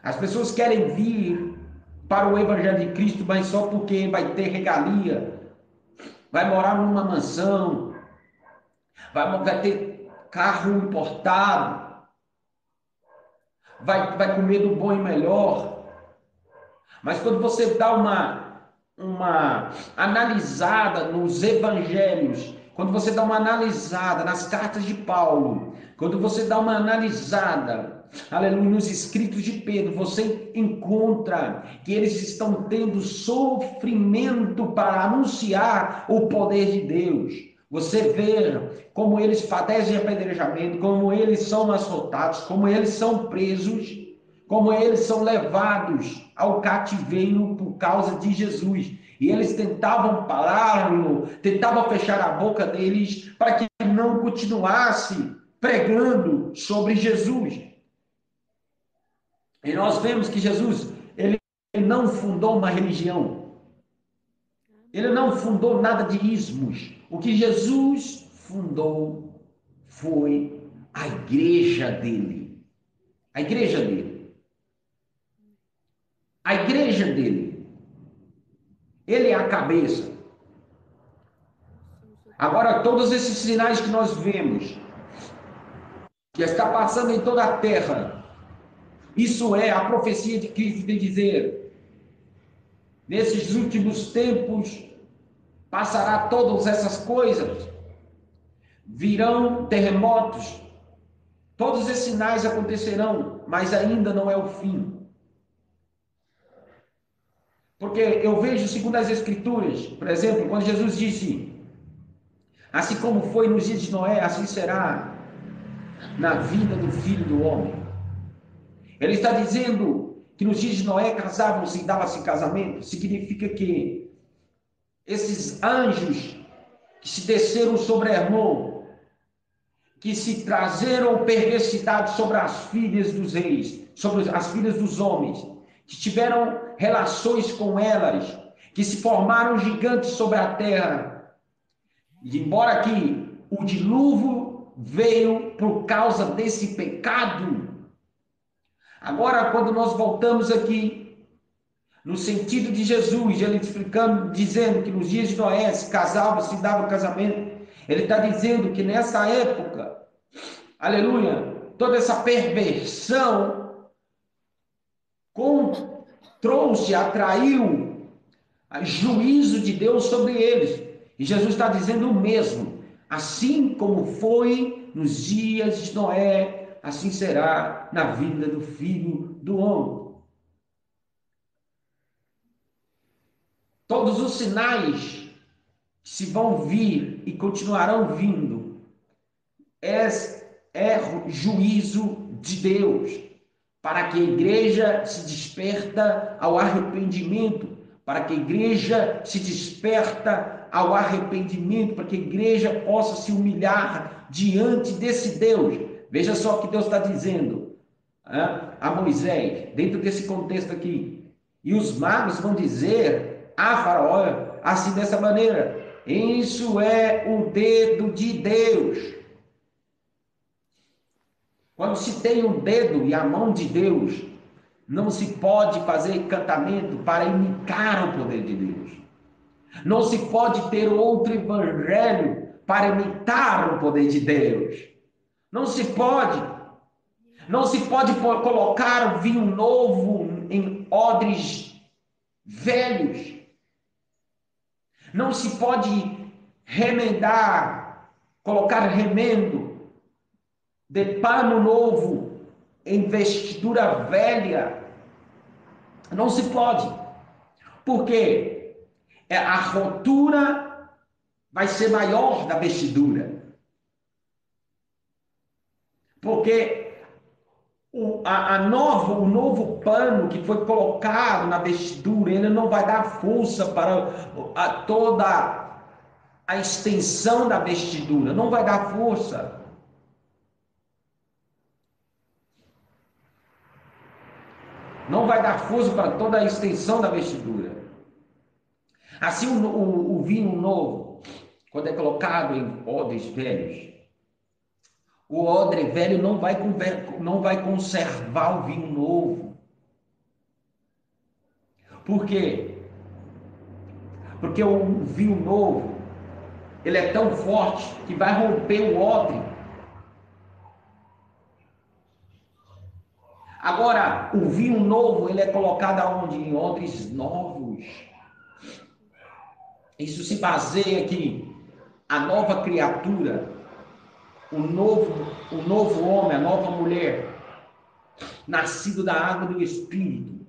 As pessoas querem vir para o Evangelho de Cristo, mas só porque vai ter regalia, vai morar numa mansão, vai ter carro importado, vai comer do bom e melhor. Mas quando você dá uma analisada nos evangelhos, quando você dá uma analisada nas cartas de Paulo, quando você dá uma analisada, aleluia, nos escritos de Pedro, você encontra que eles estão tendo sofrimento para anunciar o poder de Deus. Você vê como eles padecem apedrejamento, como eles são açoitados, como eles são presos, como eles são levados ao cativeiro por causa de Jesus. E eles tentavam pará-lo, tentavam fechar a boca deles para que ele não continuasse pregando sobre Jesus. E nós vemos que Jesus, ele não fundou uma religião. Ele não fundou nada de ismos. O que Jesus fundou foi a igreja dele. A igreja dele. A igreja dele. Ele é a cabeça. Agora, todos esses sinais que nós vemos, que está passando em toda a terra, isso é a profecia de Cristo de dizer: nesses últimos tempos passará todas essas coisas, virão terremotos, todos esses sinais acontecerão, mas ainda não é o fim. Porque eu vejo, segundo as Escrituras, por exemplo, quando Jesus disse: assim como foi nos dias de Noé, assim será na vida do Filho do Homem. Ele está dizendo que nos dias de Noé casavam-se e davam-se casamento. Significa que esses anjos que se desceram sobre Hermon, que se trazeram perversidade sobre as filhas dos reis, sobre as filhas dos homens, que tiveram relações com elas, que se formaram gigantes sobre a terra. E embora que o dilúvio veio por causa desse pecado, agora quando nós voltamos aqui, no sentido de Jesus, ele explicando, dizendo que nos dias de Noé se casavam, se davam casamento, ele está dizendo que nessa época, aleluia, toda essa perversão trouxe, atraiu juízo de Deus sobre eles. E Jesus está dizendo o mesmo. Assim como foi nos dias de Noé, assim será na vida do Filho do Homem. Todos os sinais que se vão vir e continuarão vindo é juízo de Deus, para que a igreja se desperta ao arrependimento, para que a igreja se desperta ao arrependimento, para que a igreja possa se humilhar diante desse Deus. Veja só o que Deus está dizendo a Moisés, dentro desse contexto aqui. E os magos vão dizer a Faraó, assim dessa maneira: isso é o dedo de Deus. Quando se tem o dedo e a mão de Deus, não se pode fazer encantamento para imitar o poder de Deus. Não se pode ter outro evangelho para imitar o poder de Deus. Não se pode. Não se pode colocar o vinho novo em odres velhos. Não se pode remendar, colocar remendo de pano novo em vestidura velha. Não se pode. Por quê? A rotura vai ser maior da vestidura. Porque o novo pano que foi colocado na vestidura, ele não vai dar força para toda a extensão da vestidura. Não vai dar força. Não vai dar força para toda a extensão da vestidura. Assim, o vinho novo, quando é colocado em odres velhos, o odre velho não vai conservar o vinho novo. Por quê? Porque o vinho novo, ele é tão forte que vai romper o odre. Agora, o vinho novo, ele é colocado aonde? Em odres novos. Isso se baseia que a nova criatura, o novo homem, a nova mulher, nascido da água do Espírito,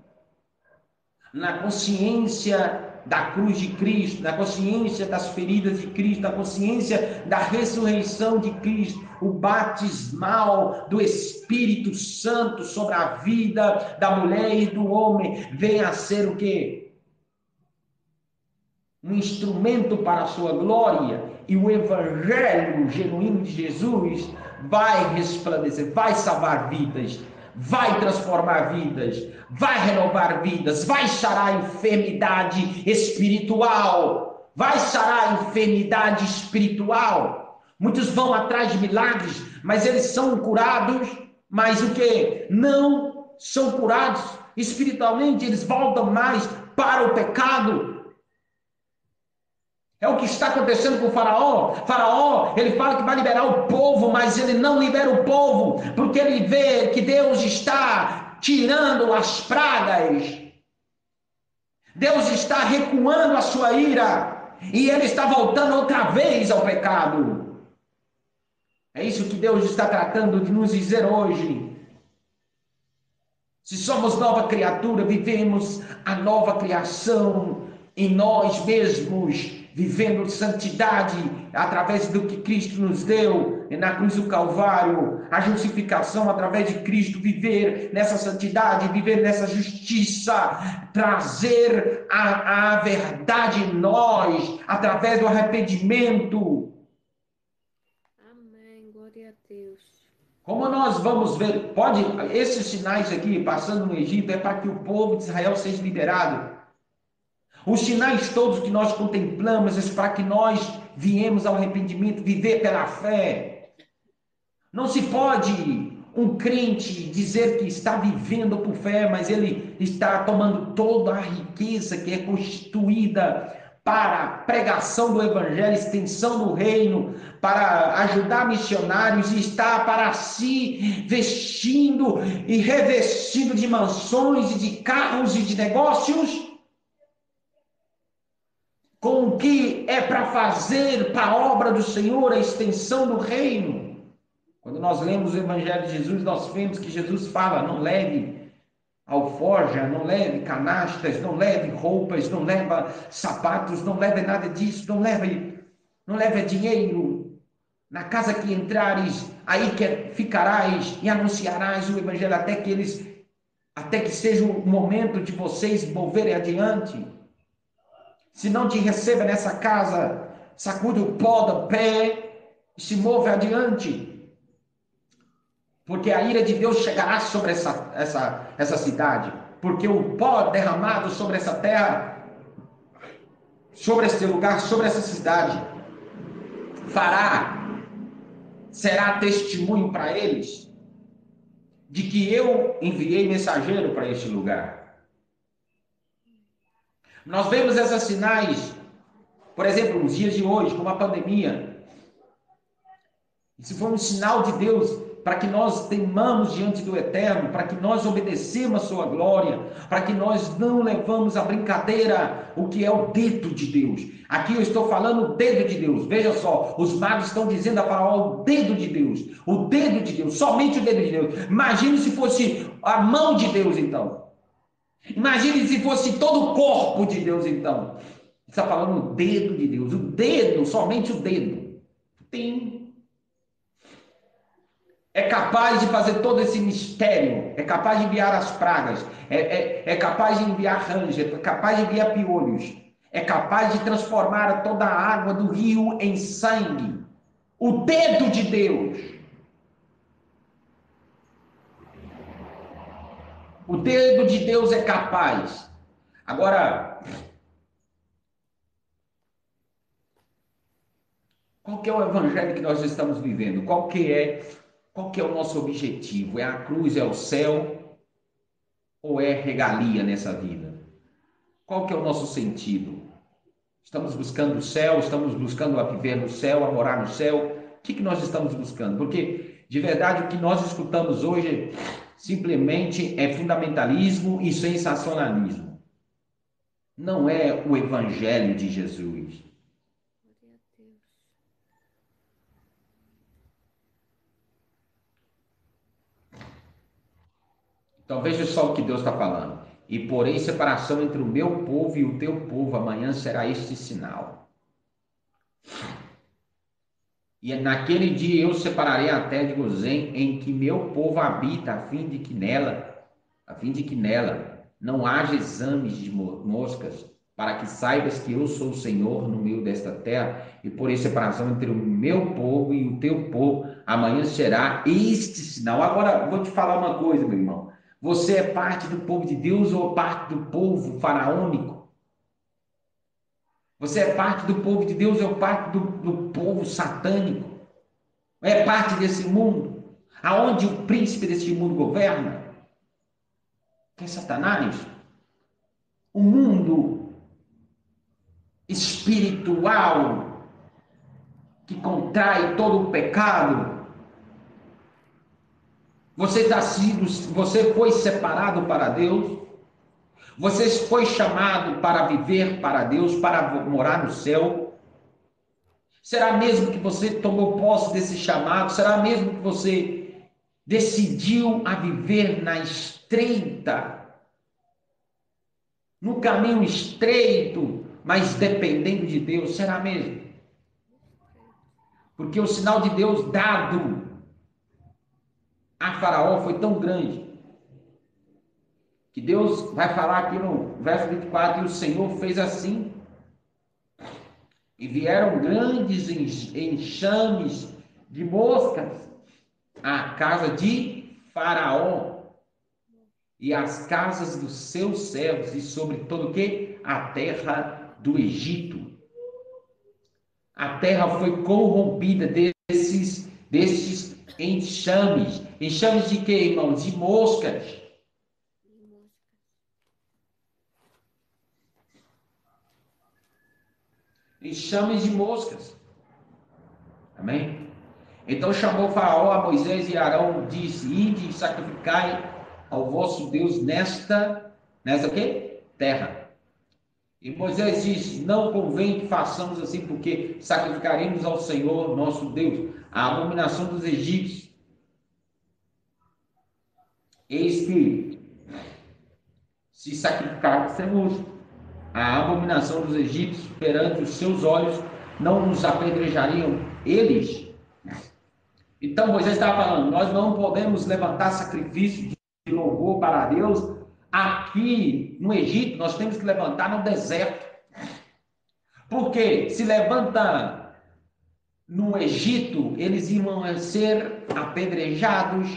na consciência da cruz de Cristo, na consciência das feridas de Cristo, na consciência da ressurreição de Cristo, o batismal do Espírito Santo sobre a vida da mulher e do homem, vem a ser o quê? Um instrumento para a sua glória, e o evangelho genuíno de Jesus vai resplandecer, vai salvar vidas, vai transformar vidas, vai renovar vidas, vai sarar a enfermidade espiritual, vai sarar a enfermidade espiritual. Muitos vão atrás de milagres, mas eles são curados, mas o que? Não são curados espiritualmente, eles voltam mais para o pecado. É o que está acontecendo com o faraó. Faraó, ele fala que vai liberar o povo, mas ele não libera o povo, porque ele vê que Deus está tirando as pragas. Deus está recuando a sua ira, e ele está voltando outra vez ao pecado. É isso que Deus está tratando de nos dizer hoje. Se somos nova criatura, vivemos a nova criação em nós mesmos, vivendo santidade através do que Cristo nos deu na cruz do Calvário, a justificação através de Cristo, viver nessa santidade, viver nessa justiça, trazer a verdade em nós, através do arrependimento. Amém, glória a Deus. Como nós vamos ver, esses sinais aqui, passando no Egito, é para que o povo de Israel seja liberado. Os sinais todos que nós contemplamos é para que nós viemos ao arrependimento, viver pela fé. Não se pode um crente dizer que está vivendo por fé, mas ele está tomando toda a riqueza que é constituída para a pregação do evangelho, extensão do reino, para ajudar missionários, e está para si vestindo e revestindo de mansões e de carros e de negócios, com o que é para fazer para a obra do Senhor, a extensão do reino. Quando nós lemos o Evangelho de Jesus, nós vemos que Jesus fala: não leve alforja, não leve canastas, não leve roupas, não leve sapatos, não leve nada disso, não leve dinheiro. Na casa que entrares, aí que ficarás e anunciarás o Evangelho até que seja o momento de vocês moverem adiante. Se não te receba nessa casa, sacude o pó do pé e se move adiante. Porque a ira de Deus chegará sobre essa cidade. Porque o pó derramado sobre essa terra, sobre esse lugar, sobre essa cidade, será testemunho para eles de que eu enviei mensageiro para este lugar. Nós vemos esses sinais, por exemplo, nos dias de hoje, como a pandemia. Isso foi um sinal de Deus para que nós temamos diante do Eterno, para que nós obedecemos a sua glória, para que nós não levamos à brincadeira o que é o dedo de Deus. Aqui eu estou falando o dedo de Deus. Veja só, os magos estão dizendo a Faraó: o dedo de Deus, o dedo de Deus, somente o dedo de Deus. Imagine se fosse a mão de Deus, então. Imagine se fosse todo o corpo de Deus, então. Está falando o dedo de Deus, o dedo, somente o dedo. Tem. É capaz de fazer todo esse mistério, é capaz de enviar as pragas, é capaz de enviar ranger, é capaz de enviar piolhos, é capaz de transformar toda a água do rio em sangue. O dedo de Deus. O dedo de Deus é capaz. Agora, qual que é o evangelho que nós estamos vivendo? Qual que é o nosso objetivo? É a cruz, é o céu ou é regalia nessa vida? Qual que é o nosso sentido? Estamos buscando o céu, estamos buscando a viver no céu, a morar no céu. O que nós estamos buscando? Porque, de verdade, o que nós escutamos hoje simplesmente é fundamentalismo e sensacionalismo. Não é o evangelho de Jesus. Então veja só o que Deus está falando. E porém separação entre o meu povo e o teu povo, amanhã será este sinal. E naquele dia eu separarei a terra de Gozém, em que meu povo habita, a fim de que nela não haja exames de moscas, para que saibas que eu sou o Senhor no meio desta terra, e porém separação entre o meu povo e o teu povo, amanhã será este sinal. Agora, vou te falar uma coisa, meu irmão. Você é parte do povo de Deus ou parte do povo faraônico? Você é parte do povo de Deus ou parte do povo satânico? É parte desse mundo, aonde o príncipe desse mundo governa? Que é Satanás. O mundo espiritual que contrai todo o pecado. Você foi separado para Deus. Você foi chamado para viver para Deus, para morar no céu. Será mesmo que você tomou posse desse chamado? Será mesmo que você decidiu a viver na estreita, no caminho estreito, mas dependendo de Deus? Será mesmo? Porque o sinal de Deus dado a Faraó foi tão grande que Deus vai falar aqui no verso 24: e o Senhor fez assim, e vieram grandes enxames de moscas à casa de Faraó e às casas dos seus servos, e sobre todo o que? A terra do Egito. A terra foi corrompida desses enxames. Enxames de quê, irmãos? De moscas. Enxames de moscas. Amém? Então chamou Faraó a Moisés e Arão, disse: ide e sacrificai ao vosso Deus nesta o quê? Terra. E Moisés disse: não convém que façamos assim, porque sacrificaremos ao Senhor nosso Deus a abominação dos egípcios. Eis que, se sacrificássemos a abominação dos egípcios perante os seus olhos, não nos apedrejariam eles? Então Moisés estava falando: nós não podemos levantar sacrifício de louvor para Deus aqui no Egito, nós temos que levantar no deserto. Porque se levanta no Egito, eles iam ser apedrejados,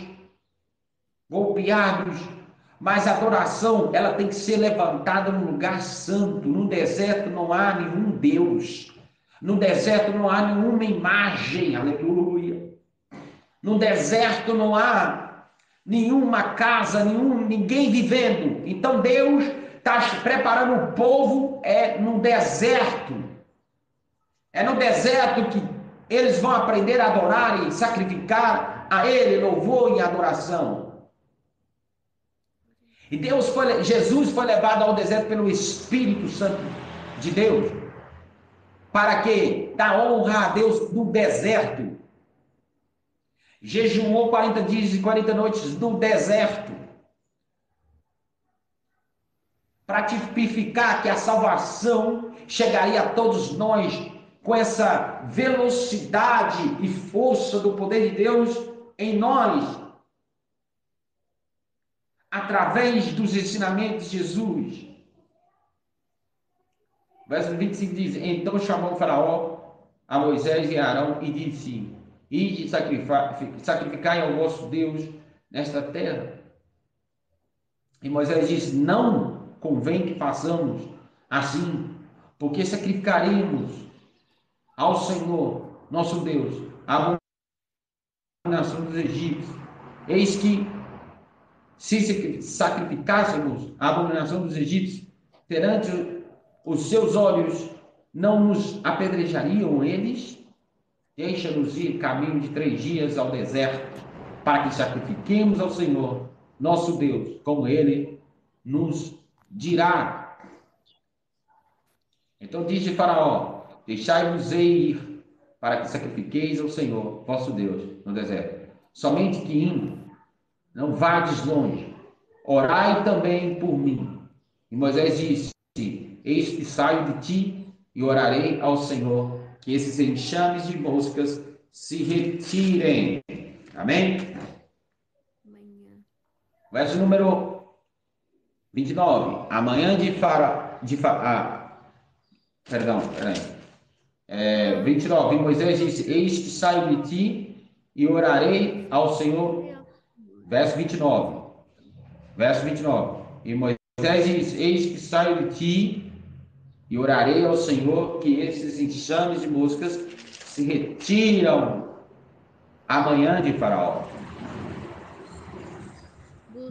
golpeados, mas a adoração, ela tem que ser levantada num lugar santo. No deserto não há nenhum Deus, no deserto não há nenhuma imagem, aleluia. No deserto não há nenhuma casa, ninguém vivendo. Então Deus está preparando o povo no deserto. É no deserto que eles vão aprender a adorar e sacrificar a Ele louvor e adoração. E Jesus foi levado ao deserto pelo Espírito Santo de Deus. Para que? Dar honra a Deus no deserto. Jejuou 40 dias e 40 noites no deserto. para tipificar que a salvação chegaria a todos nós com essa velocidade e força do poder de Deus em nós, através dos ensinamentos de Jesus. Verso 25 diz: então chamou o Faraó a Moisés e a Arão e disse: ide sacrificai ao vosso Deus nesta terra. E Moisés disse: não convém que façamos assim, porque sacrificaremos ao Senhor nosso Deus a abominação dos egípcios. Eis que, se sacrificássemos a abominação dos egípcios perante os seus olhos, não nos apedrejariam eles? Deixa-nos ir caminho de 3 dias ao deserto, para que sacrifiquemos ao Senhor nosso Deus, como ele nos dirá. Então disse Faraó: deixai-vos ir, para que sacrifiqueis ao Senhor vosso Deus no deserto. Somente que indo, não vades longe, orai também por mim. E Moisés disse: eis que saio de ti e orarei ao Senhor, que esses enxames de moscas se retirem. Amém? Verso número 29. Amanhã perdão, 29. E Moisés disse: eis que saio de ti e orarei ao Senhor. Verso 29. E Moisés disse: eis que saio de ti e orarei ao Senhor, que esses enxames de moscas se retiram amanhã de Faraó,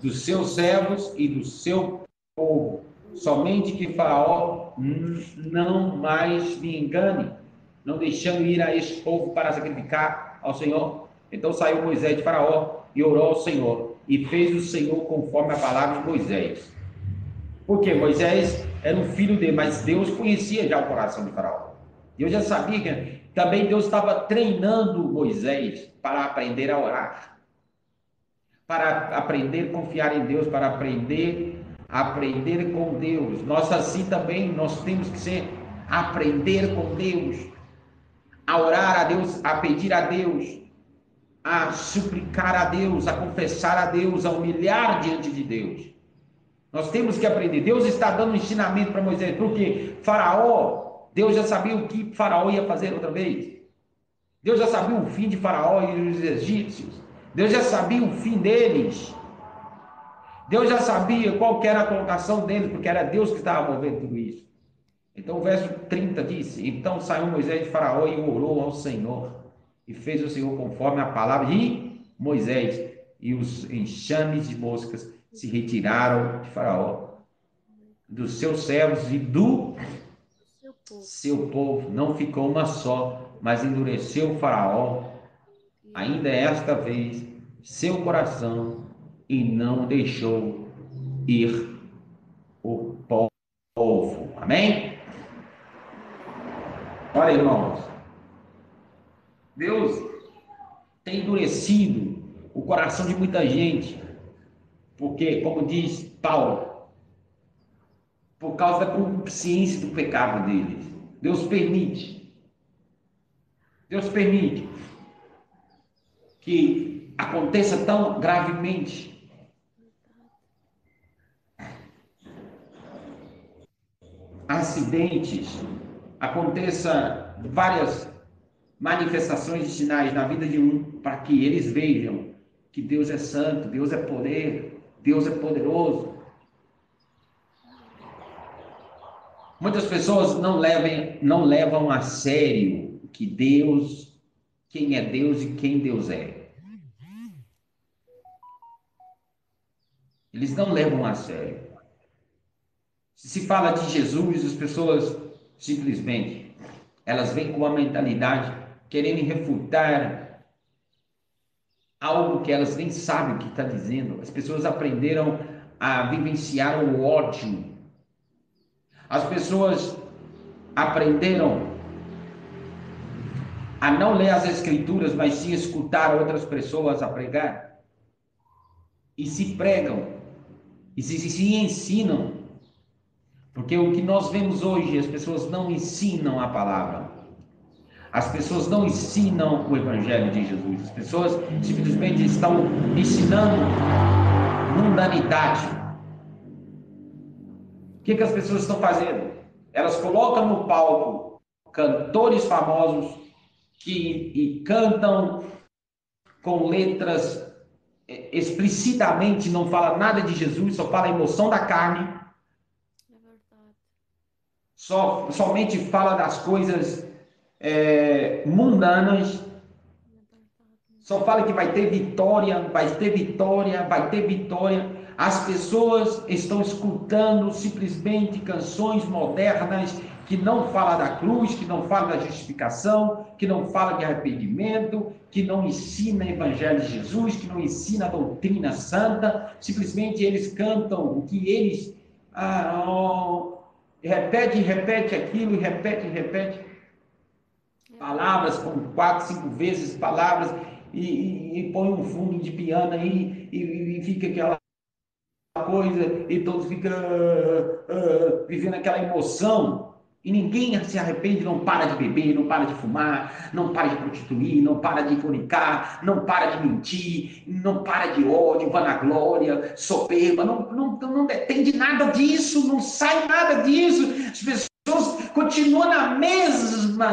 dos seus servos e do seu povo, somente que Faraó não mais me engane, não deixando ir a este povo para sacrificar ao Senhor. Então saiu Moisés de Faraó e orou ao Senhor, e fez o Senhor conforme a palavra de Moisés. Porque Moisés era um filho dele, mas Deus conhecia já o coração de Faraó. Deus já sabia que também Deus estava treinando Moisés para aprender a orar, para aprender a confiar em Deus, para aprender com Deus. Nós assim também, nós temos que aprender com Deus, a orar a Deus, a pedir a Deus, a suplicar a Deus, a confessar a Deus, a humilhar diante de Deus. Nós temos que aprender. Deus está dando um ensinamento para Moisés, porque Faraó, Deus já sabia o que Faraó ia fazer outra vez. Deus já sabia o fim de Faraó e os egípcios. Deus já sabia o fim deles. Deus já sabia qual que era a colocação deles, porque era Deus que estava movendo tudo isso. Então o verso 30 diz: então saiu Moisés de Faraó e orou ao Senhor, e fez o Senhor conforme a palavra de Moisés, e os enxames de moscas se retiraram de Faraó, dos seus servos e do seu povo. Não ficou uma só, mas endureceu o Faraó, ainda esta vez, seu coração, e não deixou ir o povo. Amém? Olha, irmãos, Deus tem endurecido o coração de muita gente, porque, como diz Paulo, por causa da concupiscência do pecado deles. Deus permite que aconteça tão gravemente. Acidentes, aconteça várias manifestações de sinais na vida de para que eles vejam que Deus é santo, Deus é poder, Deus é poderoso. Muitas pessoas não levam a sério que Deus, quem é Deus e quem Deus é. Eles não levam a sério. Se fala de Jesus, as pessoas simplesmente, elas vêm com uma mentalidade querendo refutar algo que elas nem sabem o que está dizendo. As pessoas aprenderam a vivenciar o ódio. As pessoas aprenderam a não ler as Escrituras, mas sim escutar outras pessoas a pregar. E se pregam, e se ensinam Porque o que nós vemos hoje, as pessoas não ensinam a palavra. As pessoas não ensinam o Evangelho de Jesus. As pessoas simplesmente estão ensinando mundanidade. O que as pessoas estão fazendo? Elas colocam no palco cantores famosos que cantam com letras explicitamente, não fala nada de Jesus, só fala a emoção da carne. É verdade. Somente fala das coisas mundanas. Só fala que vai ter vitória, vai ter vitória, vai ter vitória. As pessoas estão escutando simplesmente canções modernas que não falam da cruz, que não falam da justificação, que não falam de arrependimento, que não ensina o Evangelho de Jesus, que não ensina a doutrina santa. Simplesmente eles cantam o que eles repete aquilo, repete. Palavras, com 4, 5 vezes palavras, e põe um fundo de piano aí, e fica aquela coisa, e todos ficam vivendo aquela emoção, e ninguém se arrepende, não para de beber, não para de fumar, não para de prostituir, não para de fornicar, não para de mentir, não para de ódio, vanagloria, soberba, não depende nada disso, não sai nada disso. As pessoas continuam na mesma,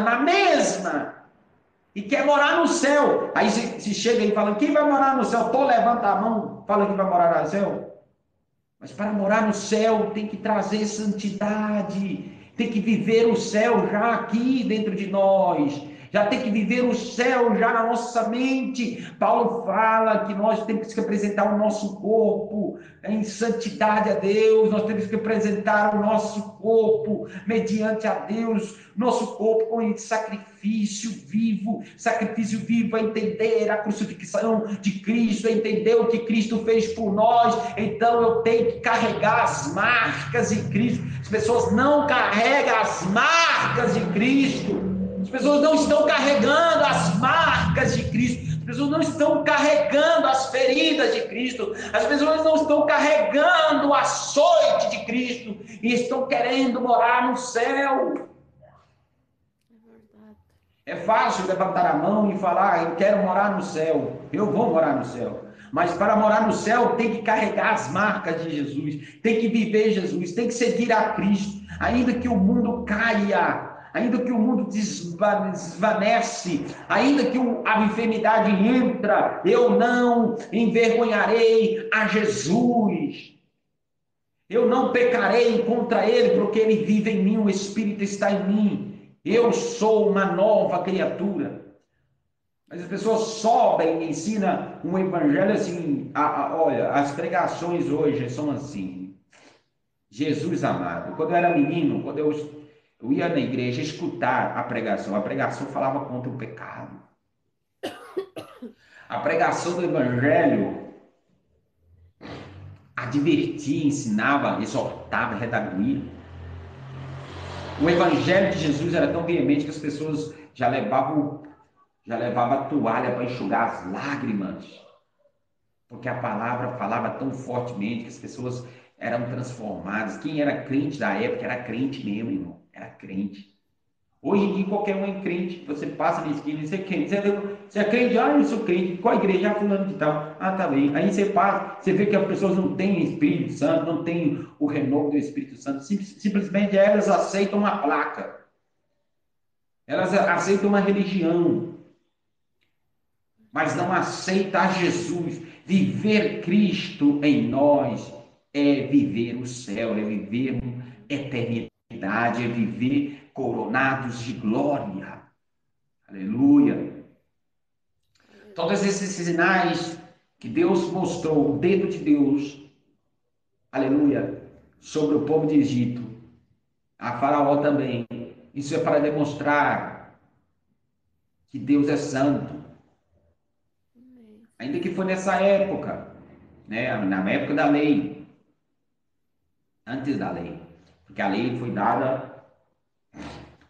e quer morar no céu. Aí se chega e fala, quem vai morar no céu? Levanta a mão, fala que vai morar no céu. Mas para morar no céu tem que trazer santidade, tem que viver o céu já aqui dentro de nós, já tem que viver o céu já na nossa mente. Paulo fala que nós temos que apresentar o nosso corpo em santidade a Deus, nós temos que apresentar o nosso corpo mediante a Deus, nosso corpo com sacrifício vivo a entender a crucifixão de Cristo, a entender o que Cristo fez por nós. Então eu tenho que carregar as marcas de Cristo. As pessoas não carregam as marcas de Cristo. As pessoas não estão carregando as marcas de Cristo. As pessoas não estão carregando as feridas de Cristo. As pessoas não estão carregando o açoite de Cristo. E estão querendo morar no céu. É fácil levantar a mão e falar, eu quero morar no céu. Eu vou morar no céu. Mas para morar no céu tem que carregar as marcas de Jesus. Tem que viver Jesus. Tem que seguir a Cristo. Ainda que o mundo caia, ainda que o mundo desvanece, ainda que a enfermidade entra, eu não envergonharei a Jesus. Eu não pecarei contra ele, porque ele vive em mim, o Espírito está em mim. Eu sou uma nova criatura. Mas as pessoas sobem e ensinam um evangelho assim. Olha, as pregações hoje são assim. Jesus amado. Quando eu era menino, quando eu ia na igreja escutar a pregação falava contra o pecado. A pregação do evangelho advertia, ensinava, exortava, redaguia. O evangelho de Jesus era tão veemente que as pessoas já levavam a toalha para enxugar as lágrimas, porque a palavra falava tão fortemente que as pessoas eram transformadas. Quem era crente da época era crente mesmo, irmão, era crente. Hoje em dia qualquer um é crente, você passa na esquina e você é crente. Você é crente? Eu sou crente. Qual igreja? Fulano de tal. Tá bem. Aí você passa, você vê que as pessoas não têm Espírito Santo, não têm o renovo do Espírito Santo. Simplesmente elas aceitam uma placa. Elas aceitam uma religião. Mas não aceita a Jesus. Viver Cristo em nós é viver o céu, é viver eternidade, é viver coronados de glória. Aleluia. Todos esses sinais que Deus mostrou, o dedo de Deus, aleluia, sobre o povo de Egito, a Faraó também. Isso é para demonstrar que Deus é santo. Ainda que foi nessa época, né, na época da lei, antes da lei, porque a lei foi dada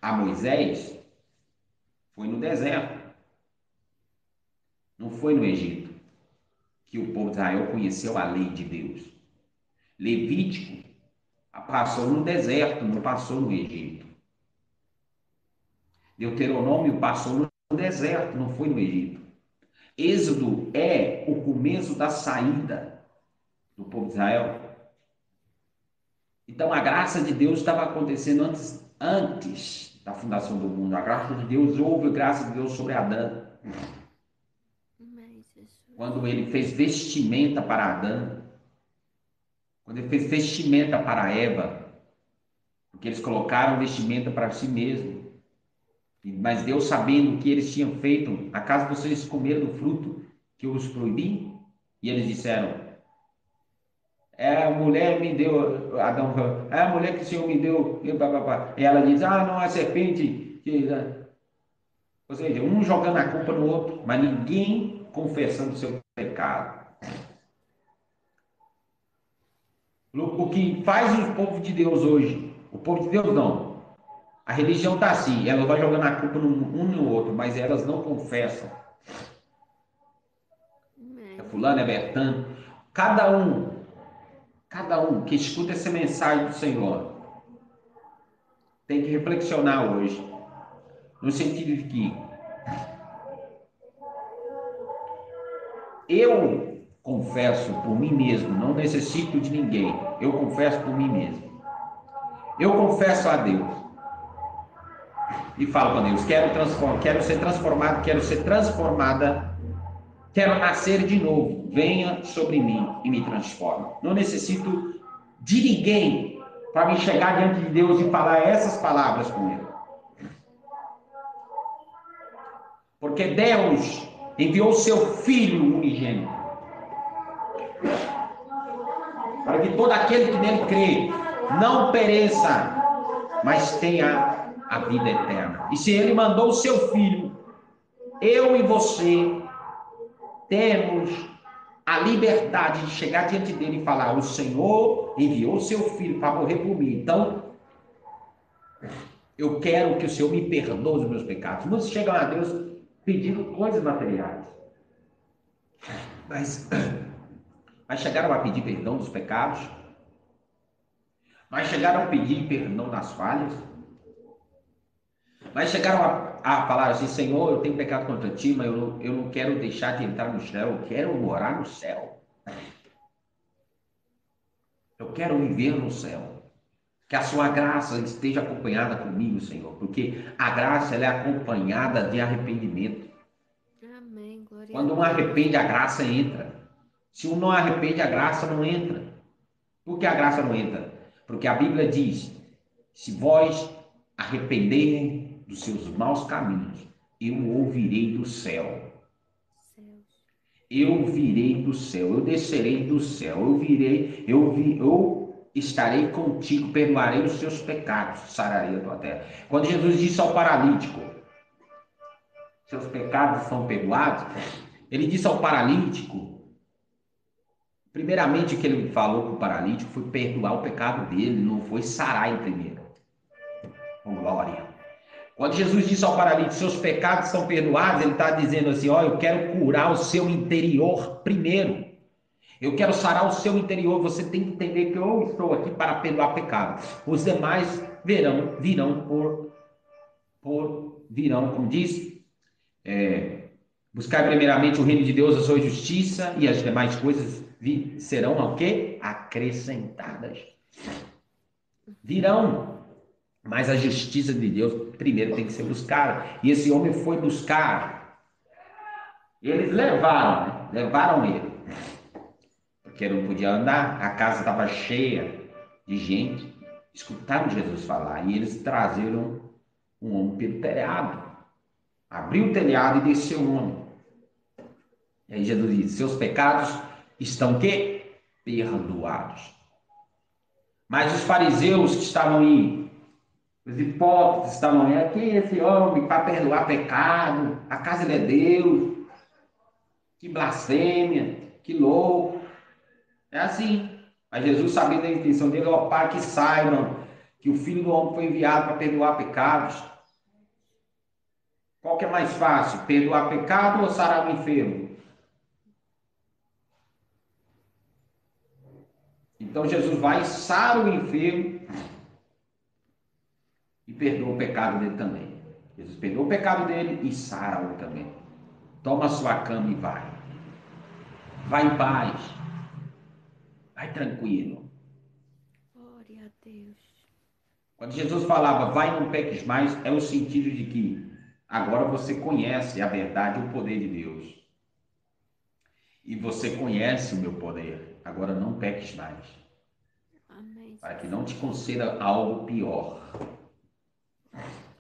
a Moisés, foi no deserto, não foi no Egito, que o povo de Israel conheceu a lei de Deus. Levítico, Passou no deserto, não passou no Egito. Deuteronômio passou no deserto, não foi no Egito. Êxodo é o começo da saída do povo de Israel. Então a graça de Deus estava acontecendo antes da fundação do mundo. A graça de Deus, houve a graça de Deus sobre Adão. Quando ele fez vestimenta para Adão, quando ele fez vestimenta para Eva, porque eles colocaram vestimenta para si mesmos. Mas Deus, sabendo o que eles tinham feito, acaso vocês comeram do fruto que eu os proibi? E eles disseram, a mulher me deu, Adão falou, a mulher que o Senhor me deu, e ela diz, não, a serpente. Ou seja, um jogando a culpa no outro, mas ninguém confessando o seu pecado. O que faz o povo de Deus hoje, o povo de Deus não, a religião está assim, ela vai jogando a culpa um no outro, mas elas não confessam. É fulano, é Bertano. Cada um que escuta essa mensagem do Senhor tem que reflexionar hoje, no sentido de que eu confesso por mim mesmo, não necessito de ninguém, eu confesso por mim mesmo. Eu confesso a Deus e falo com Deus, quero ser transformado, quero ser transformada, quero nascer de novo, venha sobre mim e me transforme. Não necessito de ninguém para me chegar diante de Deus e falar essas palavras com Ele. Porque Deus enviou seu Filho unigênito para que todo aquele que nele crê não pereça, mas tenha a vida eterna. E se Ele mandou o seu Filho, eu e você temos a liberdade de chegar diante dele e falar, o Senhor enviou o seu Filho para morrer por mim, então eu quero que o Senhor me perdoe os meus pecados. Muitos chegam a Deus pedindo coisas materiais, mas chegaram a pedir perdão dos pecados, mas chegaram a pedir perdão das falhas, mas chegaram a falar assim, Senhor, eu tenho pecado contra ti, mas eu não quero deixar de entrar no céu, eu quero morar no céu. Eu quero viver no céu. Que a sua graça esteja acompanhada comigo, Senhor, porque a graça ela é acompanhada de arrependimento. Amém. Glória Quando um a Deus. arrepende, a graça entra. Se um não arrepende, a graça não entra. Por que a graça não entra? Porque a Bíblia diz, se vós arrependerem dos seus maus caminhos, eu ouvirei do céu. Eu virei do céu, eu descerei do céu, eu estarei contigo, perdoarei os seus pecados, sararei a tua terra. Quando Jesus disse ao paralítico, seus pecados são perdoados, ele disse ao paralítico, primeiramente o que ele falou para o paralítico foi perdoar o pecado dele, não foi sarar em primeiro. Oh, glória! Quando Jesus disse ao paralítico, seus pecados são perdoados, ele está dizendo assim, eu quero curar o seu interior primeiro. Eu quero sarar o seu interior. Você tem que entender que eu estou aqui para perdoar pecado. Os demais virão, como diz, buscar primeiramente o reino de Deus, a sua justiça, e as demais coisas serão o quê? Acrescentadas. Virão. Mas a justiça de Deus primeiro tem que ser buscada. E esse homem foi buscar. Eles levaram ele. Porque ele não podia andar. A casa estava cheia de gente. Escutaram Jesus falar. E eles trazeram um homem pelo telhado. Abriu o telhado e desceu o homem. E aí Jesus disse, seus pecados estão o quê? Perdoados. Mas os fariseus que estavam aí, os hipócritas estavam aí, aqui esse homem para perdoar pecado, acaso ele é Deus? Que blasfêmia, que louco. É assim. Mas Jesus, sabendo da intenção dele, para que saibam que o Filho do Homem foi enviado para perdoar pecados. Qual que é mais fácil, perdoar pecado ou sarar o enfermo? Então Jesus vai, sara o enfermo e perdoa o pecado dele também. Jesus perdoa o pecado dele e sara-o também. Toma a sua cama e vai. Vai em paz. Vai tranquilo. Glória a Deus. Quando Jesus falava, vai não peques mais, é o sentido de que agora você conhece a verdade e o poder de Deus. E você conhece o meu poder. Agora não peques mais. Amém. Para que não te conceda algo pior.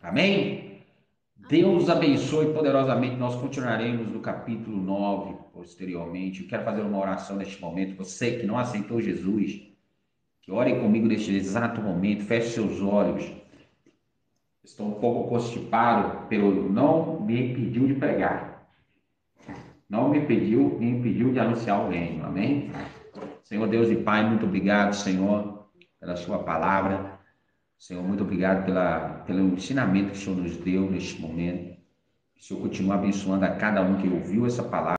Amém? Deus abençoe poderosamente. Nós continuaremos no capítulo 9 posteriormente. Eu quero fazer uma oração neste momento. Você que não aceitou Jesus, que ore comigo neste exato momento. Feche seus olhos. Estou um pouco constipado pelo não me impediu de pregar. Não me impediu de anunciar o reino. Amém? Senhor Deus e Pai, muito obrigado, Senhor, pela sua palavra. Senhor, muito obrigado pelo ensinamento que o Senhor nos deu neste momento. Que o Senhor continue abençoando a cada um que ouviu essa palavra.